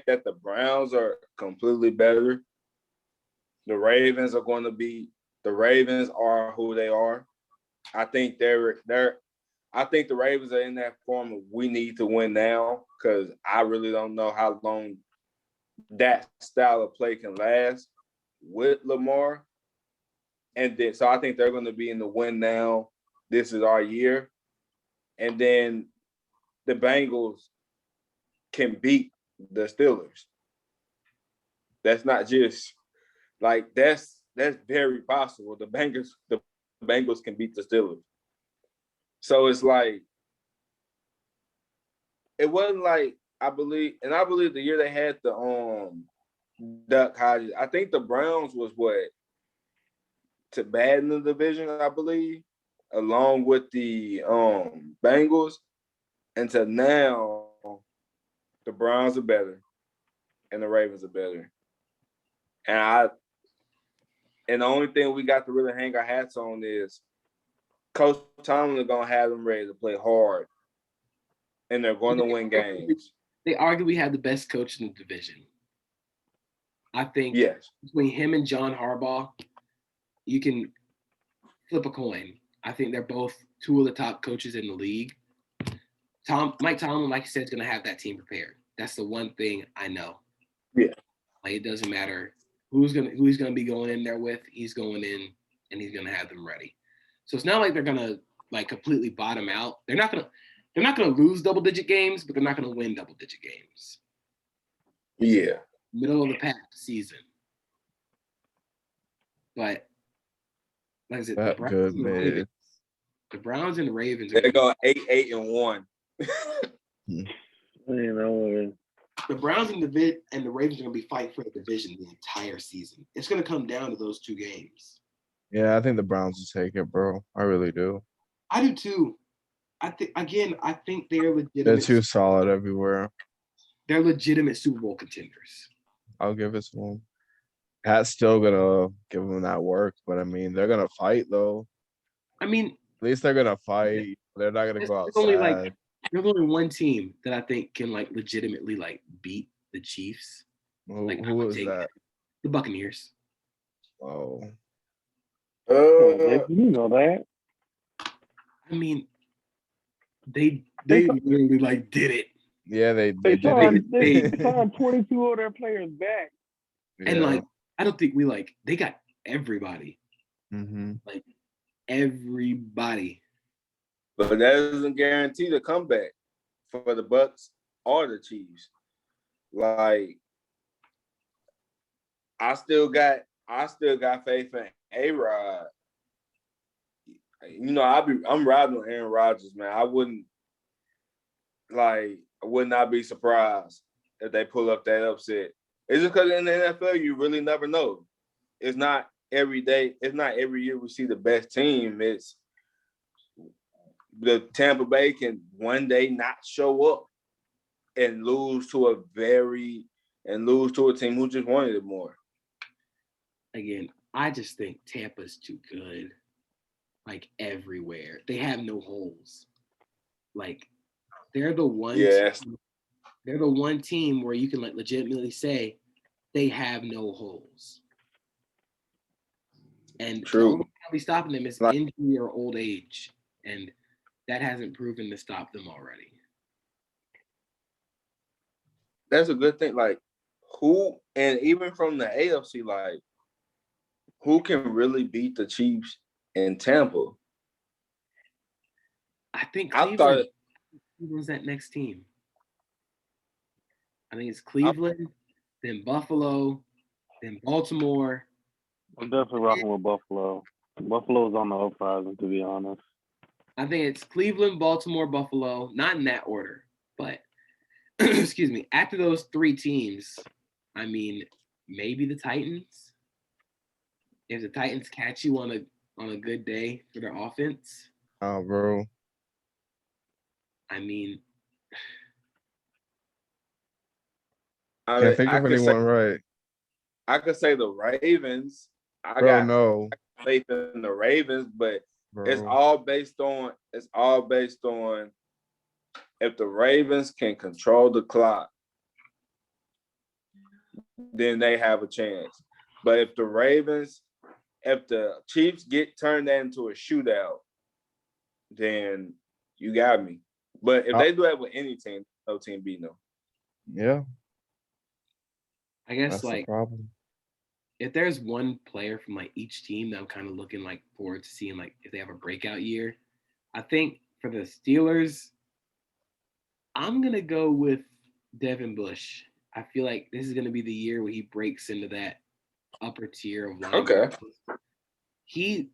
that the Browns are completely better. The Ravens are who they are. I think I think the Ravens are in that form of we need to win now, because I really don't know how long that style of play can last with Lamar. And then so I think they're going to be in the win now. This is our year. And then the Bengals can beat the Steelers. That's not just like that's very possible. The Bengals can beat the Steelers. So it's like it wasn't like I believe the year they had the Duck Hodges, I think the Browns was to bad in the division, I believe, along with the Bengals. Until now, the Browns are better and the Ravens are better. And the only thing we got to really hang our hats on is Coach Tomlin is going to have them ready to play hard, and they're going to win games. They arguably have the best coach in the division. I think between him and John Harbaugh, you can flip a coin. I think they're both two of the top coaches in the league. Mike Tomlin, like you said, is going to have that team prepared. That's the one thing I know. Yeah. Like it doesn't matter who he's going to be going in there with. He's going in and he's going to have them ready. So it's not like they're going to like completely bottom out. They're not going to lose double-digit games, but they're not going to win double-digit games. Yeah. Middle of the pack season. But like I said, That good man. the Browns and the Ravens. They go 8-1. You know, The Browns and the Ravens are going to be fighting for the division the entire season. It's going to come down to those two games. Yeah, I think the Browns will take it, bro. I really do. I do too. I think they're legitimate. They're too solid everywhere. They're legitimate Super Bowl contenders. I'll give it to them. Pat's still gonna give them that work, but I mean, they're gonna fight though. I mean, At least they're gonna fight. They're not gonna go outside. There's only one team that I think can like legitimately like beat the Chiefs. Who is that? The Buccaneers. Oh, you know that. I mean, they literally like did it. yeah, they They did it. signed 22 of their players back. And like, I don't think they got everybody. Mm-hmm. Like everybody. But that doesn't guarantee the comeback for the Bucks or the Chiefs. Like, I still got faith in A-Rod. You know, I'm riding on Aaron Rodgers, man. I would not be surprised if they pull up that upset. It's just because in the NFL, you really never know. It's not every day. It's not every year we see the best team. It's the Tampa Bay can one day not show up and lose to a team who just wanted it more. Again, I just think Tampa's too good. Like everywhere. They have no holes. Like they're the one they're the one team where you can like legitimately say they have no holes. And true. Probably stopping them is injury or old age. And that hasn't proven to stop them already. That's a good thing. Like, who, and even from the AFC, like, who can really beat the Chiefs in Tampa? I think Cleveland's that next team. I think it's Cleveland, then Buffalo, then Baltimore. I'm definitely rocking with Buffalo. Buffalo's on the uprising, to be honest. I think it's Cleveland, Baltimore, Buffalo, not in that order, but excuse me. After those three teams, I mean, maybe the Titans. If the Titans catch you on a good day for their offense. Oh, bro. I mean, Can't think of anyone right. I could say the Ravens. I got faith in the Ravens, but it's all based on if the Ravens can control the clock, then they have a chance. But if the Chiefs get turned into a shootout, then you got me. But if they do that with any team, no team beating them. Yeah. I guess that's like the problem. If there's one player from like each team that I'm kind of looking like forward to seeing like if they have a breakout year, I think for the Steelers, I'm gonna go with Devin Bush. I feel like this is gonna be the year where he breaks into that upper tier of linebackers. Okay.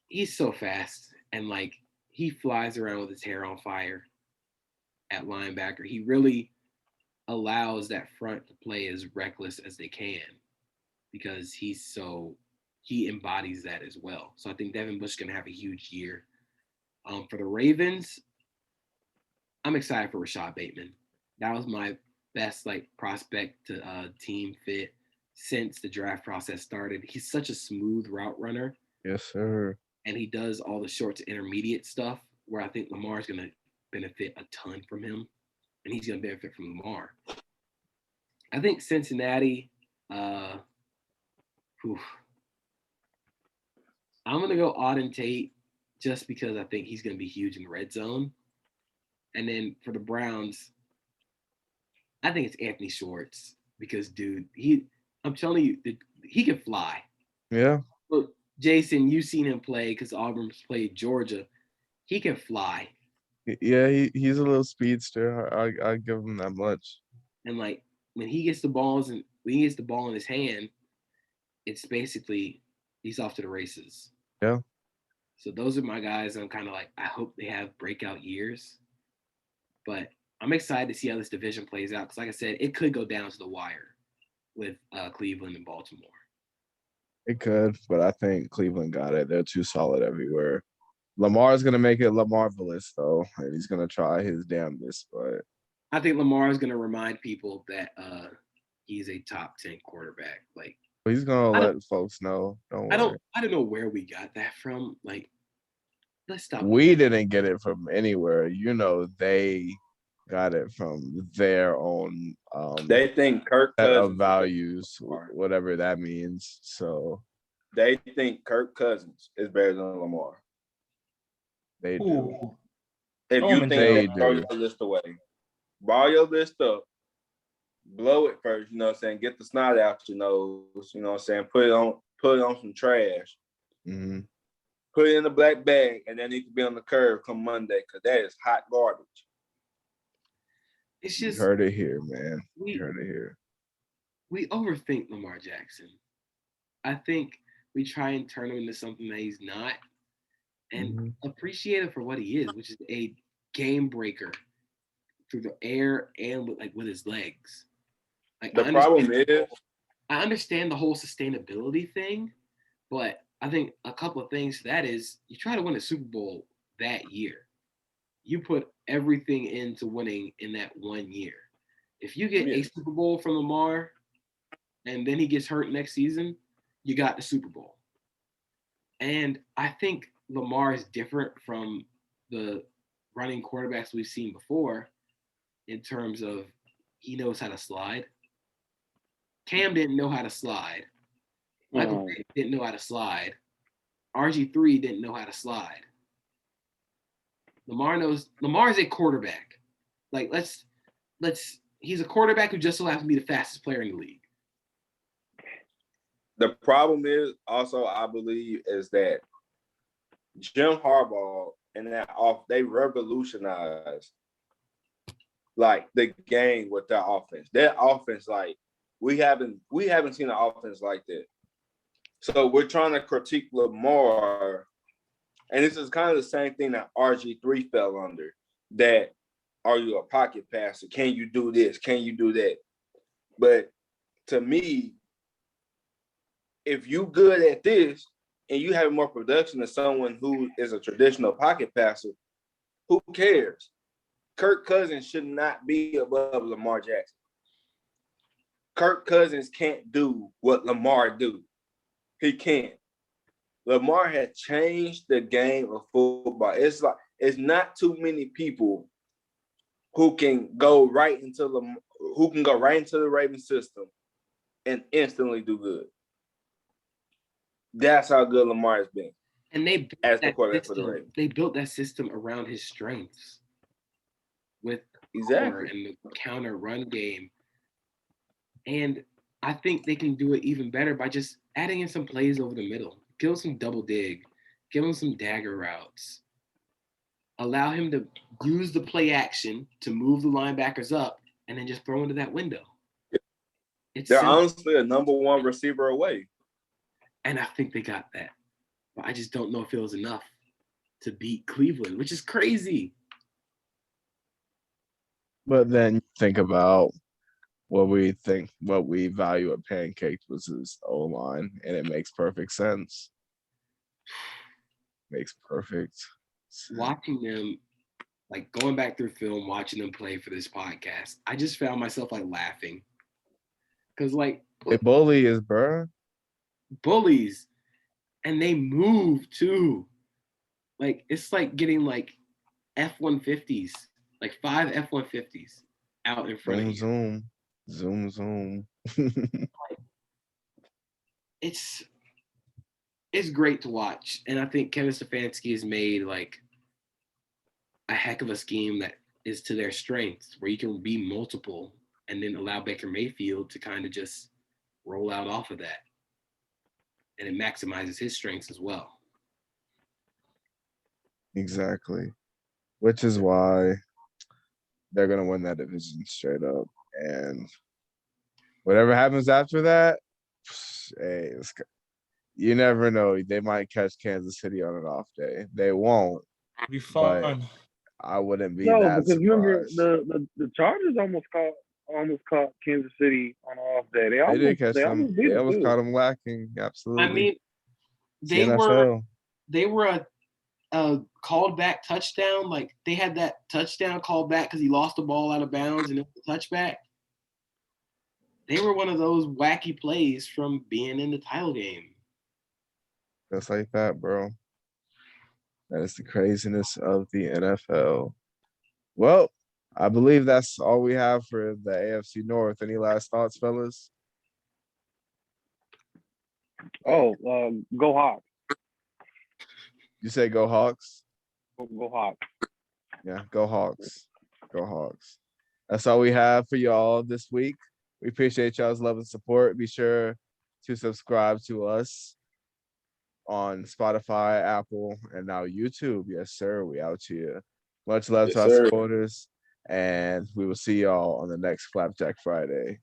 He's so fast and like he flies around with his hair on fire at linebacker. He really allows that front to play as reckless as they can because he embodies that as well. So I think Devin Bush is going to have a huge year. For the Ravens, I'm excited for Rashad Bateman. That was my best like prospect to team fit since the draft process started. He's such a smooth route runner. Yes, sir. And he does all the short to intermediate stuff where I think Lamar's going to benefit a ton from him. And he's going to benefit from Lamar. I think Cincinnati, I'm going to go Auden Tate just because I think he's going to be huge in the red zone. And then for the Browns, I think it's Anthony Schwartz because, dude, I'm telling you, he can fly. Yeah. Look, Jason, you've seen him play because Auburn's played Georgia. He can fly. Yeah, he's a little speedster. I give him that much. And like when he gets the ball in his hand, it's basically He's off to the races. Yeah. So those are my guys. I'm kind of like, I hope they have breakout years. But I'm excited to see how this division plays out because, like I said, it could go down to the wire with Cleveland and Baltimore. It could, but I think Cleveland got it. They're too solid everywhere. Lamar's gonna make it Lamarvelous though, and he's gonna try his damnedest. But I think Lamar is going to remind people that he's a top 10 quarterback. Like he's gonna I let folks know. Don't worry. I don't know where we got that from. Like, let's stop. We didn't get it from anywhere. You know, they got it from their own They think Kirk set Cousins of values, whatever that means. So They think Kirk Cousins is better than Lamar. they do. Ooh. If Oh, you man, think they that, throw do. your list away. Ball your list up. Blow it first, you know what I'm saying? Get the snot out your nose, you know what I'm saying? Put it on some trash. Mm-hmm. Put it in the black bag, and that needs to be on the curb come Monday, because that is hot garbage. It's You just heard it here, man. we You heard it here. we overthink Lamar Jackson. I think we try and turn him into something that he's not, and appreciate him for what he is, which is a game breaker through the air and with his legs. Like The problem is, I understand the whole sustainability thing, but I think a couple of things to that is you try to win a Super Bowl that year. You put everything into winning in that 1 year. If you get a Super Bowl from Lamar and then he gets hurt next season, you got the Super Bowl. And I think Lamar is different from the running quarterbacks we've seen before in terms of he knows how to slide. Cam didn't know how to slide. Michael Vick didn't know how to slide. RG3 didn't know how to slide. Lamar is a quarterback. Like he's a quarterback who just so happens to be the fastest player in the league. the problem is also, I believe, is that Jim Harbaugh and they revolutionized like the game with their offense. Their offense, like we haven't seen an offense like that. So we're trying to critique Lamar, and this is kind of the same thing that RG3 fell under. That are you a pocket passer? Can you do this? Can you do that? But to me, if you good at this and you have more production than someone who is a traditional pocket passer, who cares? Kirk Cousins should not be above Lamar Jackson. Kirk Cousins can't do what Lamar do. He can't. Lamar had changed the game of football. It's not too many people who can go right into the Ravens system and instantly do good. That's how good Lamar has been. And they as the quarterback for the Ravens. They built that system around his strengths with Exactly and the counter run game. And I think they can do it even better by just adding in some plays over the middle. Give him some double dig. Give him some dagger routes. Allow him to use the play action to move the linebackers up and then just throw into that window. They're honestly a number one receiver away. And I think they got that. But I just don't know if it was enough to beat Cleveland, which is crazy. But then think about what we value at Pancakes was his O-line, and it makes perfect sense. Makes perfect sense. Watching them, like going back through film, watching them play for this podcast, I just found myself like laughing. Because like they bully is bruh. Bullies. And they move too. Like it's like getting like F-150s, like 5 F-150s out in front of you. Zoom. It's great to watch, and I think Kevin Stefanski has made like a heck of a scheme that is to their strengths, where you can be multiple and then allow Baker Mayfield to kind of just roll out off of that, and it maximizes his strengths as well. Exactly, which is why they're gonna win that division straight up, and whatever happens after that, hey, You never know. They might catch Kansas City on an off day. They won't, It'd be but fun. I wouldn't be No, that because remember surprised. the Chargers almost caught Kansas City on an off day. They did catch They them. almost beat They them almost too. caught them lacking. Absolutely. I mean, It's the they were NFL. a called back touchdown. Like they had that touchdown called back because he lost the ball out of bounds and it was a touchback. They were one of those wacky plays from being in the title game. Just like that, bro. That is the craziness of the NFL. Well, I believe that's all we have for the AFC North. Any last thoughts, fellas? Oh, go Hawks. You say go Hawks? Go Hawks. Yeah, go Hawks. Go Hawks. That's all we have for y'all this week. We appreciate y'all's love and support. Be sure to subscribe to us on Spotify, Apple, and now YouTube. Yes, sir. We out here. Much love Yes, to our sir. supporters, and we will see y'all on the next Flapjack Friday.